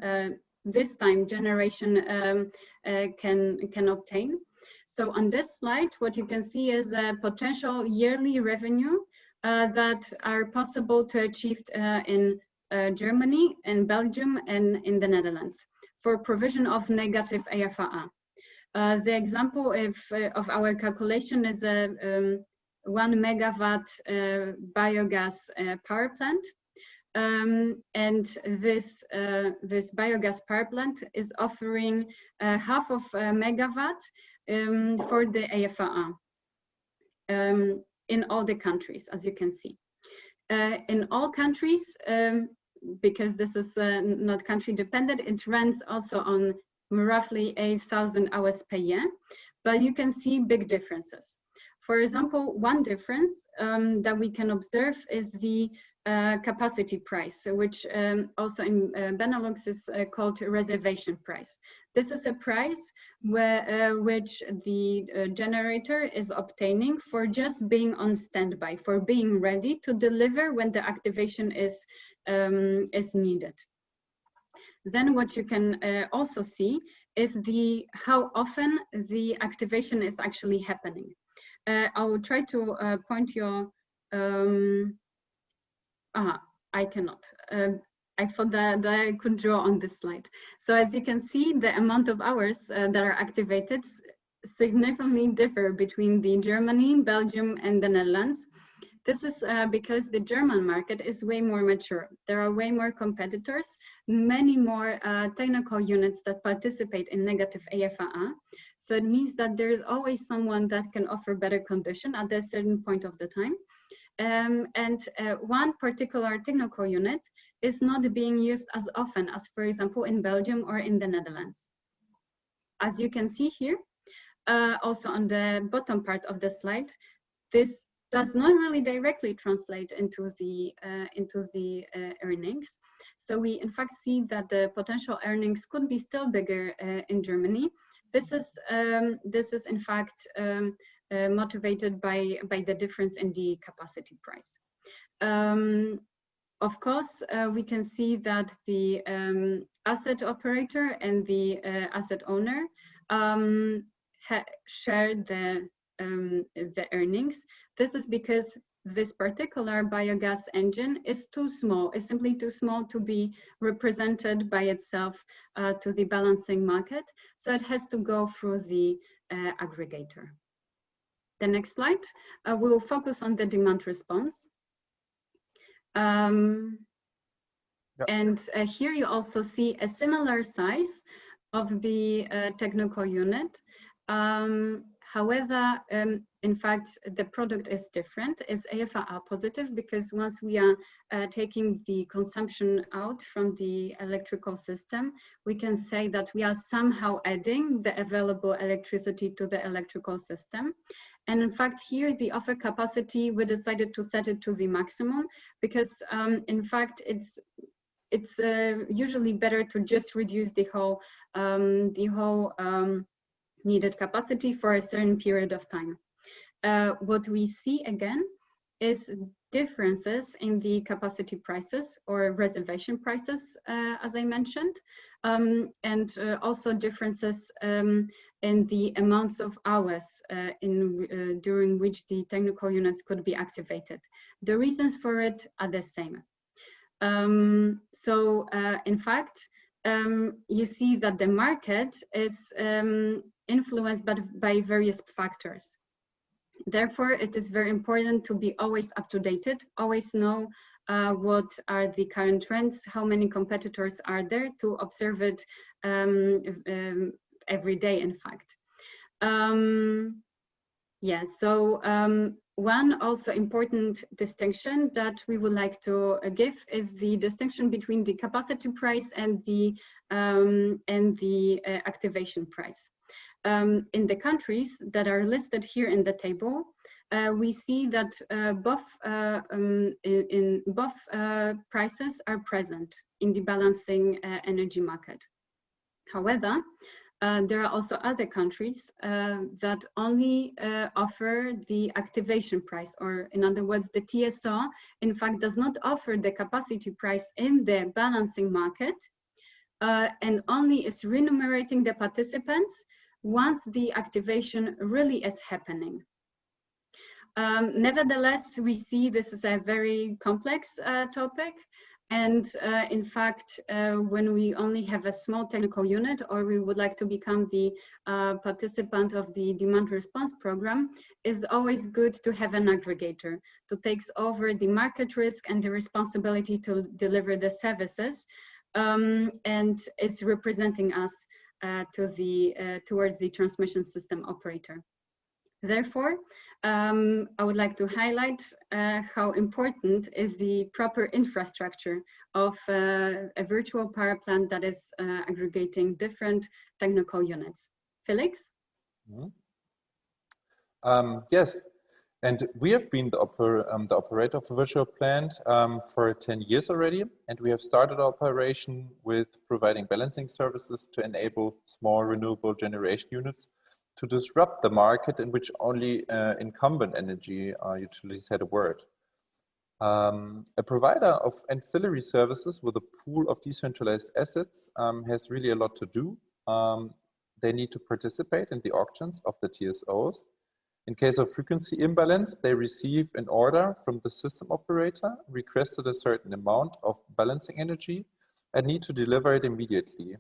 this time generation can obtain. So on this slide, what you can see is a potential yearly revenue that are possible to achieve in Germany, in Belgium, and in the Netherlands for provision of negative aFRR. The example of our calculation is a 1 megawatt biogas power plant. And this biogas power plant is offering half of a megawatt for the aFRR in all the countries, as you can see. In all countries, because this is not country dependent, it runs also on roughly 8,000 hours per year, but you can see big differences. For example, one difference that we can observe is the capacity price, which also in Benelux is called reservation price. This is a price which the generator is obtaining for just being on standby, for being ready to deliver when the activation is needed. Then what you can also see is how often the activation is actually happening. I will try to point your, I cannot. I thought that I could draw on this slide. So as you can see, the amount of hours that are activated significantly differ between the Germany, Belgium, and the Netherlands. This is because the German market is way more mature. There are way more competitors, many more technical units that participate in negative aFRR. So it means that there is always someone that can offer better condition at a certain point of the time. And one particular technical unit is not being used as often as, for example, in Belgium or in the Netherlands. As you can see here, also on the bottom part of the slide, this does not really directly translate into the earnings. So we in fact see that the potential earnings could be still bigger in Germany, This is in fact motivated by the difference in the capacity price. Of course, we can see that the asset operator and the asset owner share the earnings. This is because this particular biogas engine is too small, is simply too small to be represented by itself to the balancing market. So it has to go through the aggregator. The next slide, we'll focus on the demand response. And here you also see a similar size of the technical unit. However, in fact, the product is different, is aFRR positive, because once we are taking the consumption out from the electrical system, we can say that we are somehow adding the available electricity to the electrical system. And in fact, here the offer capacity, we decided to set it to the maximum, because in fact, it's usually better to just reduce the whole needed capacity for a certain period of time. What we see again is differences in the capacity prices or reservation prices, as I mentioned, and also differences in the amounts of hours during which the technical units could be activated. The reasons for it are the same. In fact, you see that the market is influenced by various factors. Therefore, it is very important to be always up to date, always know what are the current trends, how many competitors are there, to observe it every day, in fact. One also important distinction that we would like to give is the distinction between the capacity price and the activation price. In the countries that are listed here in the table, we see that both prices are present in the balancing energy market. However, there are also other countries that only offer the activation price, or in other words, the TSO, in fact, does not offer the capacity price in the balancing market, and only is remunerating the participants once the activation really is happening. Nevertheless, we see this is a very complex topic. And in fact, when we only have a small technical unit, or we would like to become the participant of the demand response program, it's always good to have an aggregator to take over the market risk and the responsibility to deliver the services, and is representing us towards the transmission system operator. Therefore, I would like to highlight how important is the proper infrastructure of a virtual power plant that is aggregating different technical units. Felix? Yes, and we have been the operator of a virtual plant for 10 years already, and we have started operation with providing balancing services to enable small renewable generation units to disrupt the market in which only incumbent energy utilities had a word. A provider of ancillary services with a pool of decentralized assets has really a lot to do. They need to participate in the auctions of the TSOs. In case of frequency imbalance, they receive an order from the system operator, requested a certain amount of balancing energy, and need to deliver it immediately.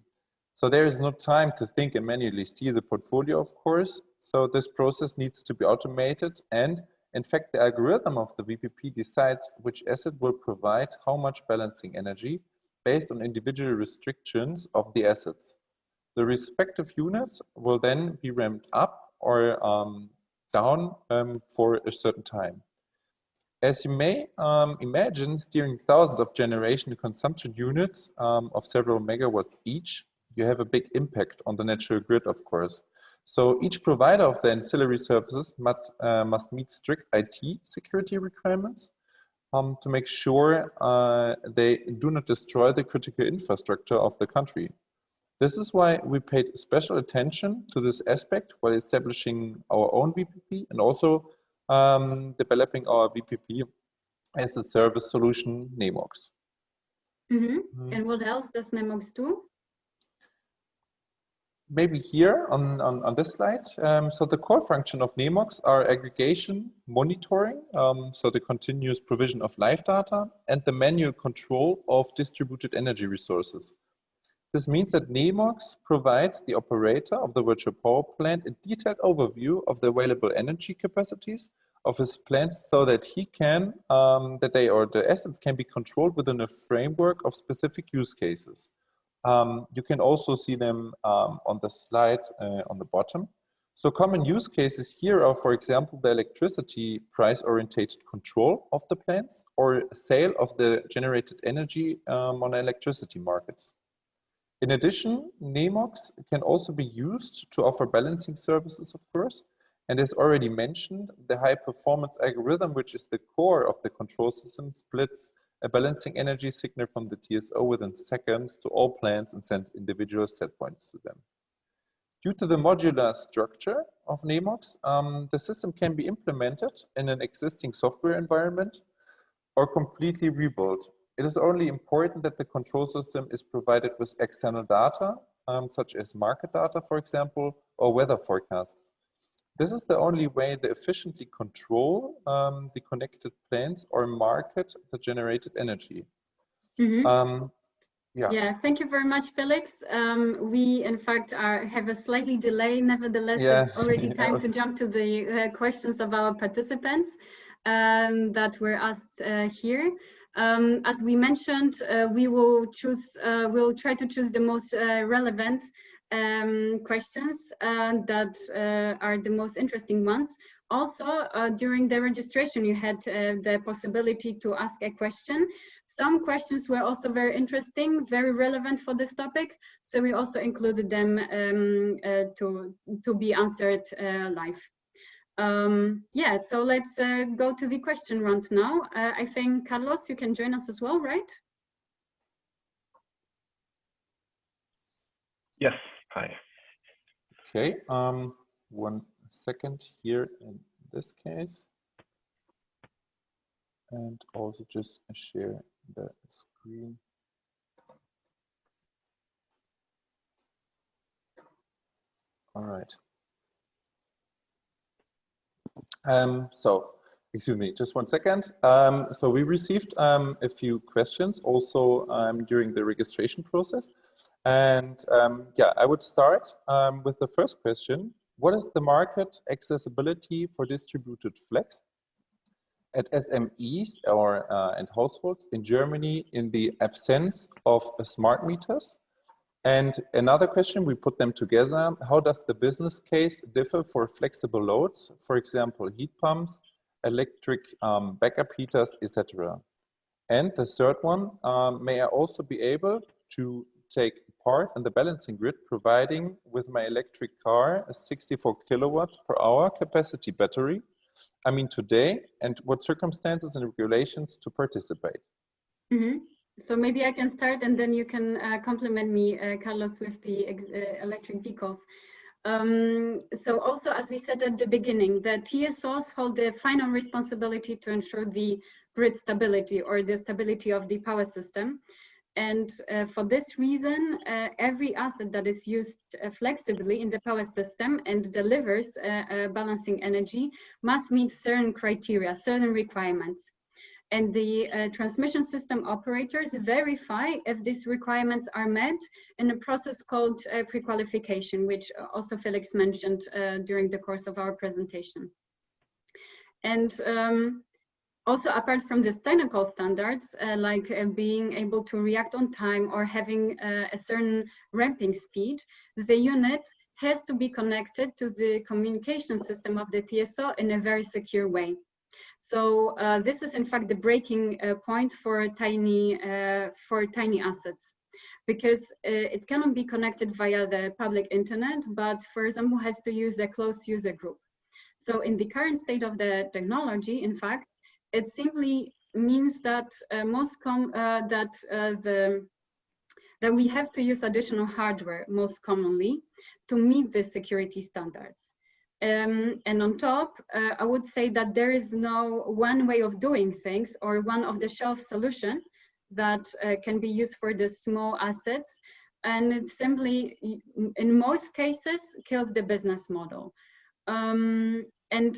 So there is no time to think and manually steer the portfolio, of course. So this process needs to be automated, and in fact, the algorithm of the VPP decides which asset will provide how much balancing energy based on individual restrictions of the assets. The respective units will then be ramped up or down for a certain time. As you may imagine, steering thousands of generation and consumption units of several megawatts each, you have a big impact on the natural grid, of course. So each provider of the ancillary services must meet strict IT security requirements to make sure they do not destroy the critical infrastructure of the country. This is why we paid special attention to this aspect while establishing our own VPP and also developing our VPP as a service solution, Nemox. And what else does Nemox do? Maybe here on this slide. So the core function of Nemox are aggregation, monitoring, so the continuous provision of live data, and the manual control of distributed energy resources. This means that Nemox provides the operator of the virtual power plant a detailed overview of the available energy capacities of his plants so that he can, the assets can be controlled within a framework of specific use cases. You can also see them on the slide on the bottom. So common use cases here are, for example, the electricity price-oriented control of the plants or sale of the generated energy on electricity markets. In addition, Nemox can also be used to offer balancing services, of course. And as already mentioned, the high-performance algorithm, which is the core of the control system, splits a balancing energy signal from the TSO within seconds to all plants and sends individual set points to them. Due to the modular structure of Nemox, the system can be implemented in an existing software environment or completely rebuilt. It is only important that the control system is provided with external data, such as market data, for example, or weather forecasts. This is the only way to efficiently control the connected plants or market the generated energy. Yeah, thank you very much, Felix. We, in fact, have a slightly delay. Nevertheless, it's already time to jump to the questions of our participants that were asked here. As we mentioned, we will choose, we'll try to choose the most relevant questions that are the most interesting ones. Also, during the registration, you had the possibility to ask a question. Some questions were also very interesting, very relevant for this topic. So we also included them to be answered live. Yeah, so let's go to the question round now. I think, Carlos, you can join us as well, right? Yes, hi. Okay, 1 second here in this case. And also just share the screen. All right. So, excuse me, just 1 second. So we received a few questions also during the registration process. And yeah, I would start with the first question. What is the market accessibility for distributed flex at SMEs or and households in Germany in the absence of smart meters? And another question, we put them together. How does the business case differ for flexible loads, for example, heat pumps, electric backup heaters, etc.? And the third one, may I also be able to take part in the balancing grid, providing with my electric car a 64 kilowatt per hour capacity battery? I mean, today, and what circumstances and regulations to participate? So maybe I can start and then you can complement me, Carlos, with the electric vehicles. So also, as we said at the beginning, the TSOs hold the final responsibility to ensure the grid stability or the stability of the power system. And for this reason, every asset that is used flexibly in the power system and delivers balancing energy must meet certain criteria, certain requirements. And the transmission system operators verify if these requirements are met in a process called pre-qualification, which also Felix mentioned during the course of our presentation. And also, apart from these technical standards, like being able to react on time or having a certain ramping speed, the unit has to be connected to the communication system of the TSO in a very secure way. So this is in fact the breaking point for tiny assets, because it cannot be connected via the public internet, but for example has to use a closed user group. So in the current state of the technology, in fact, it simply means that that we have to use additional hardware most commonly to meet the security standards. And on top, I would say that there is no one way of doing things or one off-the-shelf solution that can be used for the small assets. And it simply, in most cases, kills the business model. And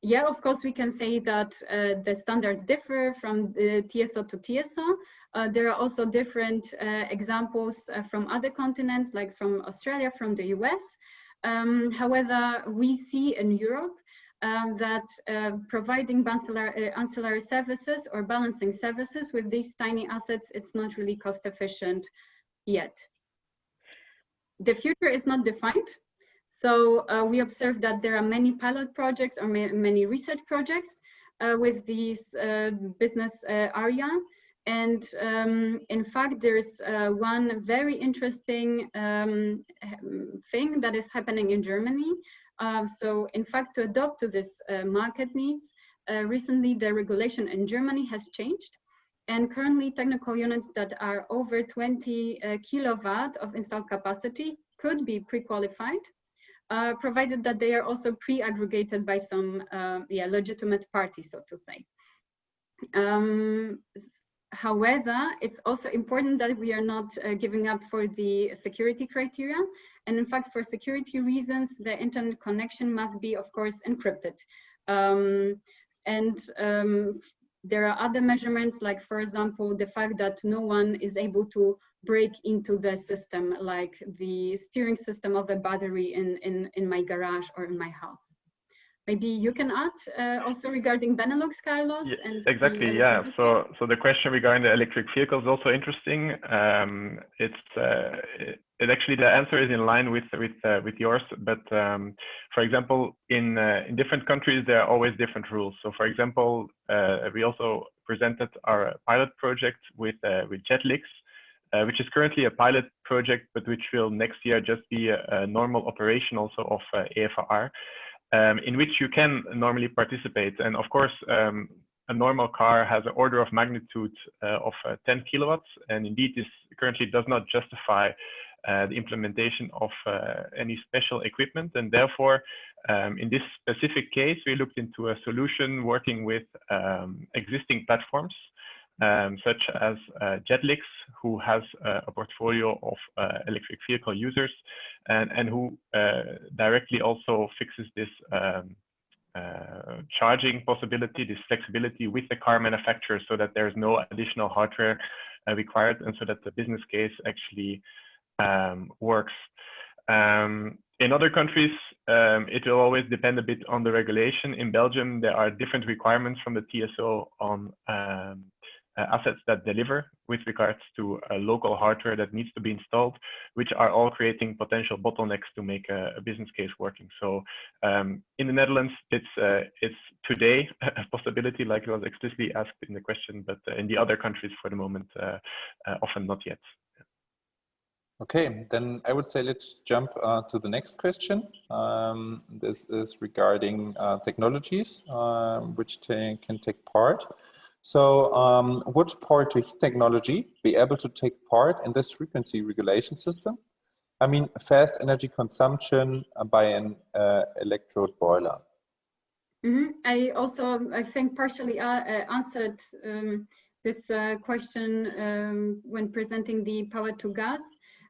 yeah, of course, we can say that the standards differ from the TSO to TSO. There are also different examples from other continents, like from Australia, from the US. However, we see in Europe that providing ancillary services or balancing services with these tiny assets, it's not really cost efficient yet. The future is not defined. So we observe that there are many pilot projects or many research projects with this business area. And in fact, there's one very interesting thing that is happening in Germany. So in fact, to adapt to this market needs, recently the regulation in Germany has changed. And currently technical units that are over 20 kilowatt of installed capacity could be pre-qualified, provided that they are also pre-aggregated by some legitimate party, so to say. However, it's also important that we are not giving up for the security criteria. And in fact, for security reasons, the internet connection must be, of course, encrypted. There are other measurements, like, for example, the fact that no one is able to break into the system, like the steering system of a battery in my garage or in my house. Maybe you can add also regarding Benelux, Carlos. Yeah, and exactly, yeah. So the question regarding the electric vehicles is also interesting. Actually, the answer is in line with yours, but for example, in different countries, there are always different rules. So for example, we also presented our pilot project with Jetlix, which is currently a pilot project, but which will next year just be a normal operation also of aFRR. In which you can normally participate. And of course, a normal car has an order of magnitude of 10 kilowatts. And indeed, this currently does not justify the implementation of any special equipment. And therefore, in this specific case, we looked into a solution working with existing platforms, such as Jetlix, who has a portfolio of electric vehicle users and who directly also fixes this charging possibility, this flexibility with the car manufacturer, so that there's no additional hardware required, and so that the business case actually works. In other countries, it will always depend a bit on the regulation. In Belgium, there are different requirements from the TSO on assets that deliver with regards to local hardware that needs to be installed, which are all creating potential bottlenecks to make a business case working. So in the Netherlands, it's today a possibility, like it was explicitly asked in the question, but in the other countries for the moment, often not yet. Okay, then I would say let's jump to the next question. This is regarding technologies which can take part. So would power-to-heat technology be able to take part in this frequency regulation system? I mean, fast energy consumption by an electrode boiler. Mm-hmm. I think partially answered this question when presenting the power-to-gas.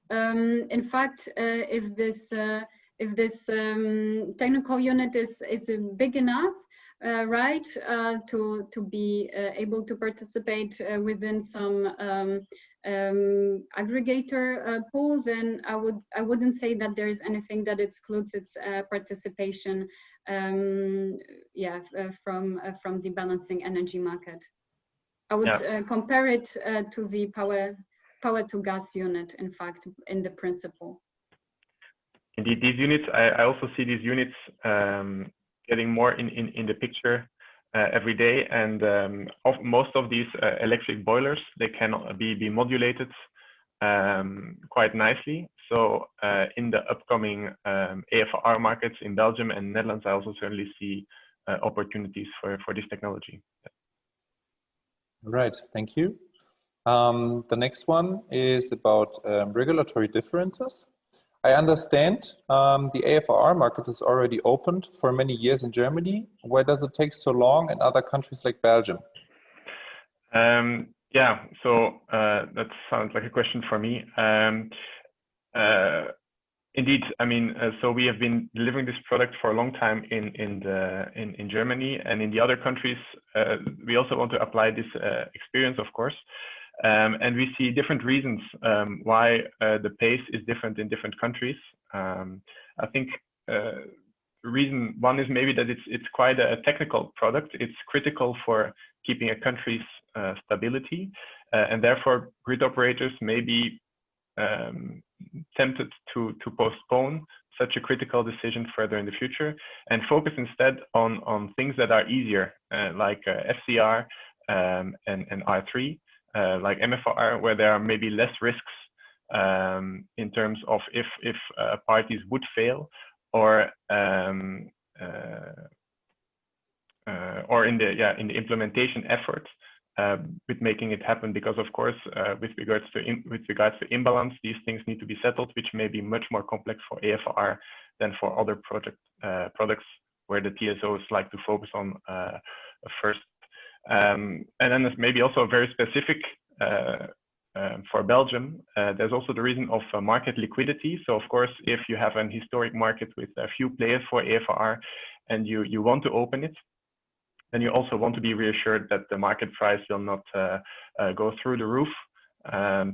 In fact, if this technical unit is big enough, right, to be able to participate within some aggregator pool, then I wouldn't say that there is anything that excludes its participation, from the balancing energy market. I would compare it to the power to gas unit, in fact, in the principle. Indeed, these units, I also see these units getting more in the picture every day, and most of these electric boilers, they can be modulated quite nicely. So in the upcoming aFRR markets in Belgium and Netherlands, I also certainly see opportunities for this technology. Right, thank you. The next one is about regulatory differences. I understand the aFRR market is already opened for many years in Germany. Why does it take so long in other countries like Belgium? Yeah, so that sounds like a question for me. Indeed, I mean, so we have been delivering this product for a long time in Germany, and in the other countries. We also want to apply this experience, of course, and we see different reasons why the pace is different in different countries. I think reason one is maybe that it's quite a technical product. It's critical for keeping a country's stability, and therefore grid operators may be tempted to postpone such a critical decision further in the future and focus instead on things that are easier, like FCR and R3, like MFR, where there are maybe less risks in terms of if parties would fail, or in the implementation effort with making it happen, because of course with regards to imbalance, these things need to be settled, which may be much more complex for aFRR than for other products where the TSOs like to focus on first. And then there's maybe also very specific for Belgium. There's also the reason of market liquidity. So of course, if you have an historic market with a few players for aFRR and you want to open it, then you also want to be reassured that the market price will not go through the roof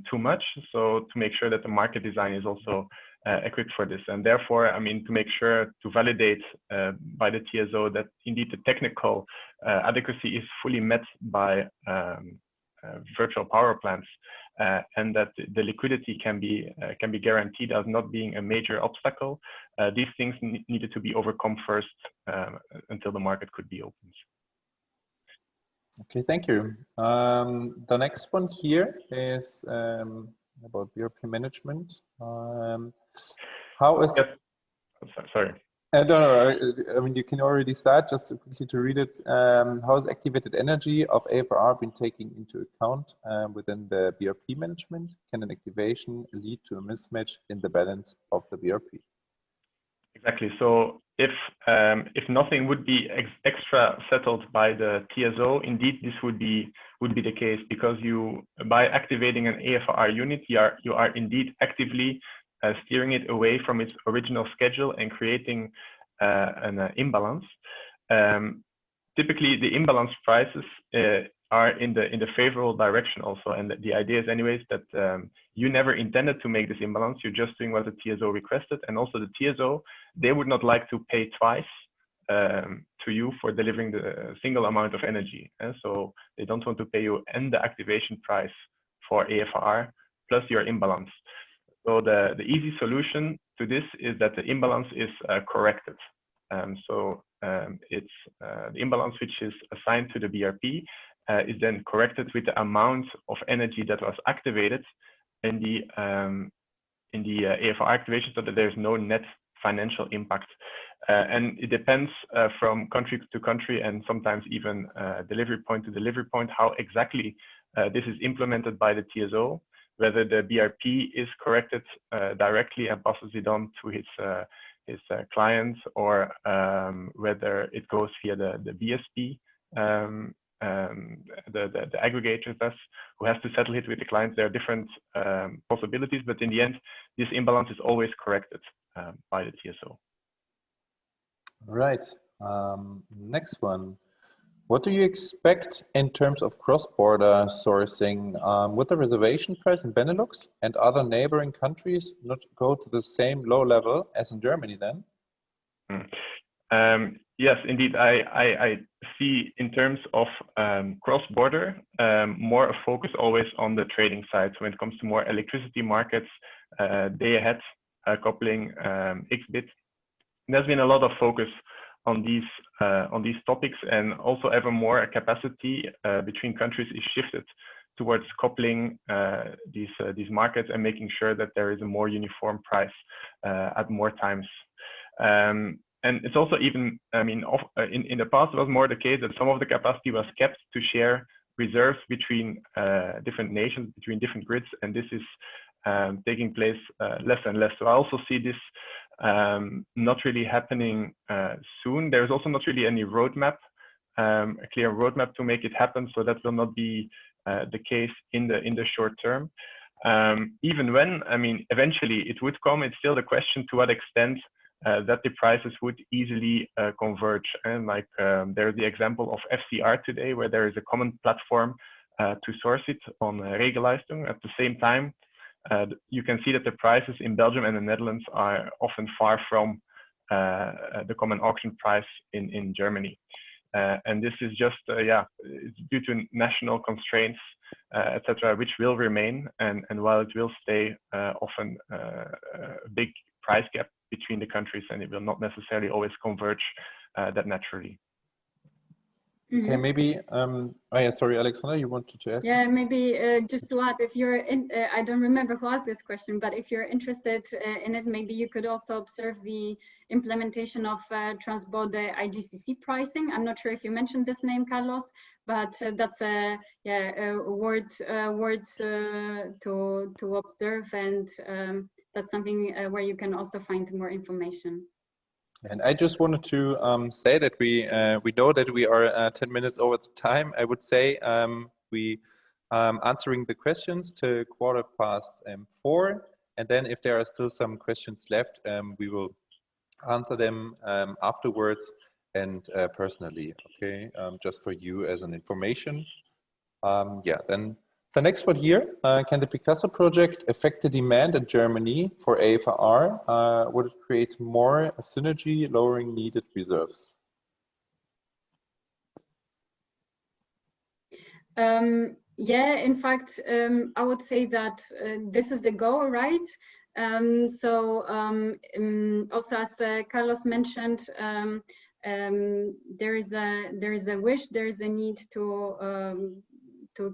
too much. So to make sure that the market design is also equipped for this. And therefore, I mean, to make sure to validate by the TSO that indeed the technical adequacy is fully met by virtual power plants, and that the liquidity can be guaranteed as not being a major obstacle. These things needed to be overcome first until the market could be opened. Okay, thank you. The next one here is about BRP management. How is... Yes. Sorry. I don't know. I mean, you can already start just quickly to read it. How has activated energy of aFRR been taken into account within the BRP management? Can an activation lead to a mismatch in the balance of the BRP? Exactly. So if nothing would be extra settled by the TSO, indeed this would be the case, because by activating an aFRR unit, you are indeed actively steering it away from its original schedule and creating an imbalance. Typically, the imbalance prices are in the favorable direction also, and the idea is anyways that you never intended to make this imbalance. You're just doing what the TSO requested, and also the TSO, they would not like to pay twice to you for delivering the single amount of energy, and so they don't want to pay you and the activation price for aFRR plus your imbalance. So the easy solution to this is that the imbalance is corrected. So it's the imbalance which is assigned to the BRP is then corrected with the amount of energy that was activated in the aFRR activation, so that there's no net financial impact. And it depends from country to country, and sometimes even delivery point to delivery point, how exactly this is implemented by the TSO. Whether the BRP is corrected directly and passes it on to his clients, or whether it goes via the BSP, the aggregator who has to settle it with the clients. There are different possibilities, but in the end, this imbalance is always corrected by the TSO. Right. Next one. What do you expect in terms of cross-border sourcing? Would the reservation price in Benelux and other neighboring countries not go to the same low level as in Germany then? Yes, indeed. I see in terms of cross-border, more a focus always on the trading side. So when it comes to more electricity markets, day-ahead coupling, Xbit, there's been a lot of focus on these topics, and also ever more capacity between countries is shifted towards coupling these markets and making sure that there is a more uniform price at more times. And it's also even, I mean, in the past it was more the case that some of the capacity was kept to share reserves between different nations, between different grids, and this is taking place less and less. So I also see this not really happening soon. There's also not really any roadmap, a clear roadmap to make it happen. So that will not be the case in the short term. Even when, I mean, eventually it would come, it's still the question to what extent that the prices would easily converge. And like there's the example of aFRR today, where there is a common platform to source it on Regelleistung. At the same time, you can see that the prices in Belgium and the Netherlands are often far from the common auction price in Germany. And this is just, it's due to national constraints, etc., which will remain. And while it will stay often a big price gap between the countries, and it will not necessarily always converge that naturally. Okay, maybe, oh yeah, sorry, Aleksandra, you wanted to ask? Yeah, maybe just to add, if you're in, I don't remember who asked this question, but if you're interested in it, maybe you could also observe the implementation of Transbode IGCC pricing. I'm not sure if you mentioned this name, Carlos, but that's a word to observe, and that's something where you can also find more information. And I just wanted to say that we know that we are 10 minutes over the time. I would say we answering the questions till 4:15, and then if there are still some questions left, we will answer them afterwards and personally. Okay, just for you as an information. Yeah, then the next one here, can the Picasso project affect the demand in Germany for aFRR? Would it create more synergy, lowering needed reserves? Yeah, in fact, I would say that this is the goal, right? Also, as Carlos mentioned, there is a wish, there is a need to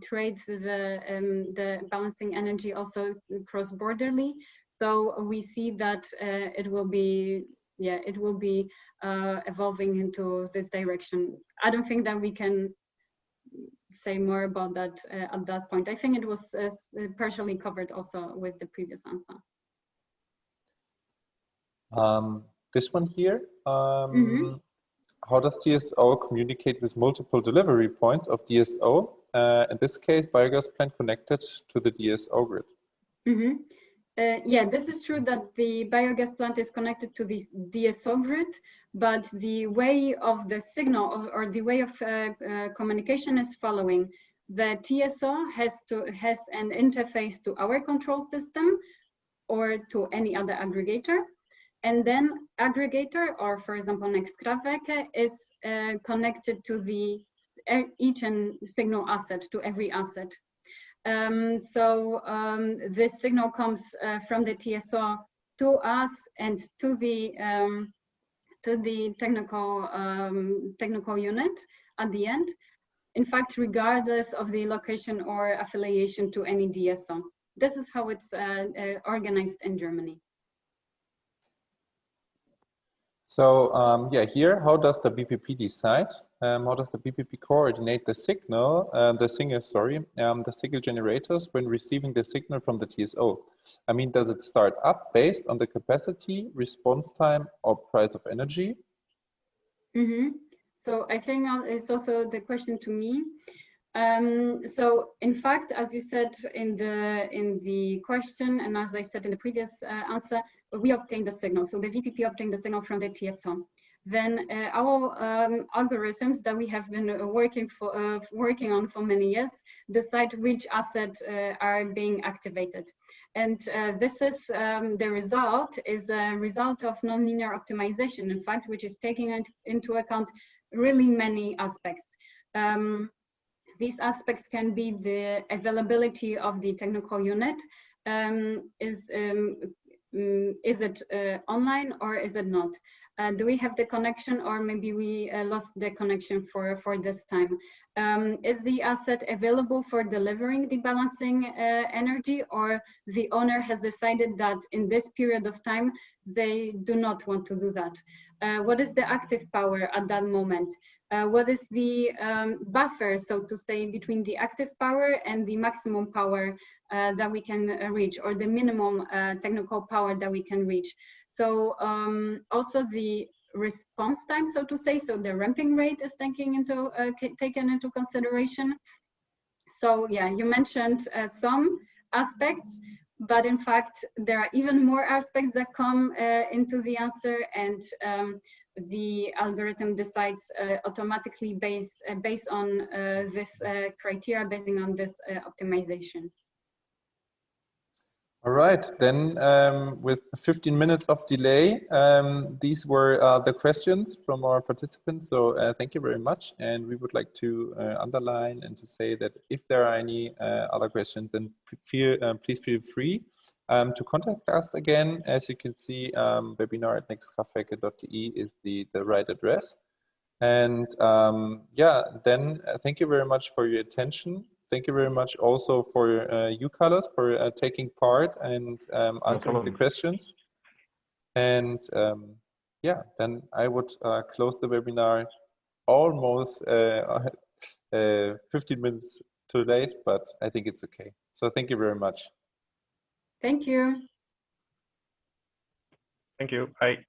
trade the balancing energy also cross-borderly. So we see that it will be evolving into this direction. I don't think that we can say more about that at that point. I think it was partially covered also with the previous answer. This one here. How does DSO communicate with multiple delivery points of DSO? In this case, biogas plant connected to the DSO grid. Yeah, this is true that the biogas plant is connected to the DSO grid, but the way of the signal or the way of communication is following. The TSO has an interface to our control system or to any other aggregator. And then aggregator, or for example, next Kraftwerk, is connected to each and signal asset, to every asset. This signal comes from the TSO to us and to the technical unit at the end. In fact, regardless of the location or affiliation to any DSO. This is how it's organized in Germany. So yeah, here, how does the BPP decide? How does the BPP coordinate the signal, the signal generators when receiving the signal from the TSO? I mean, does it start up based on the capacity, response time, or price of energy? So I think it's also the question to me. So in fact, as you said in the question, and as I said in the previous answer, we obtain the signal. So the VPP obtained the signal from the TSO. Then our algorithms that we have been working on for many years decide which assets are being activated. And this is the result is a result of nonlinear optimization, in fact, which is taking into account really many aspects. These aspects can be the availability of the technical unit. Is it online or is it not? Do we have the connection, or maybe we lost the connection for this time? Is the asset available for delivering the balancing energy, or the owner has decided that in this period of time they do not want to do that? What is the active power at that moment? what is the buffer, so to say, between the active power and the maximum power that we can reach, or the minimum technical power that we can reach. So also the response time, so to say, so the ramping rate is taken into consideration. So yeah, you mentioned some aspects, but in fact there are even more aspects that come into the answer, and the algorithm decides automatically based on this criteria, basing on this optimization. All right, then with 15 minutes of delay, these were the questions from our participants. So thank you very much. And we would like to underline and to say that if there are any other questions, then please feel free to contact us again. As you can see, webinar@nextkraftwerke.de is the right address. And yeah, then thank you very much for your attention. Thank you very much also for you, Carlos, for taking part and answering the questions. And yeah, then I would close the webinar almost 15 minutes too late, but I think it's okay. So thank you very much. Thank you. Thank you. Bye.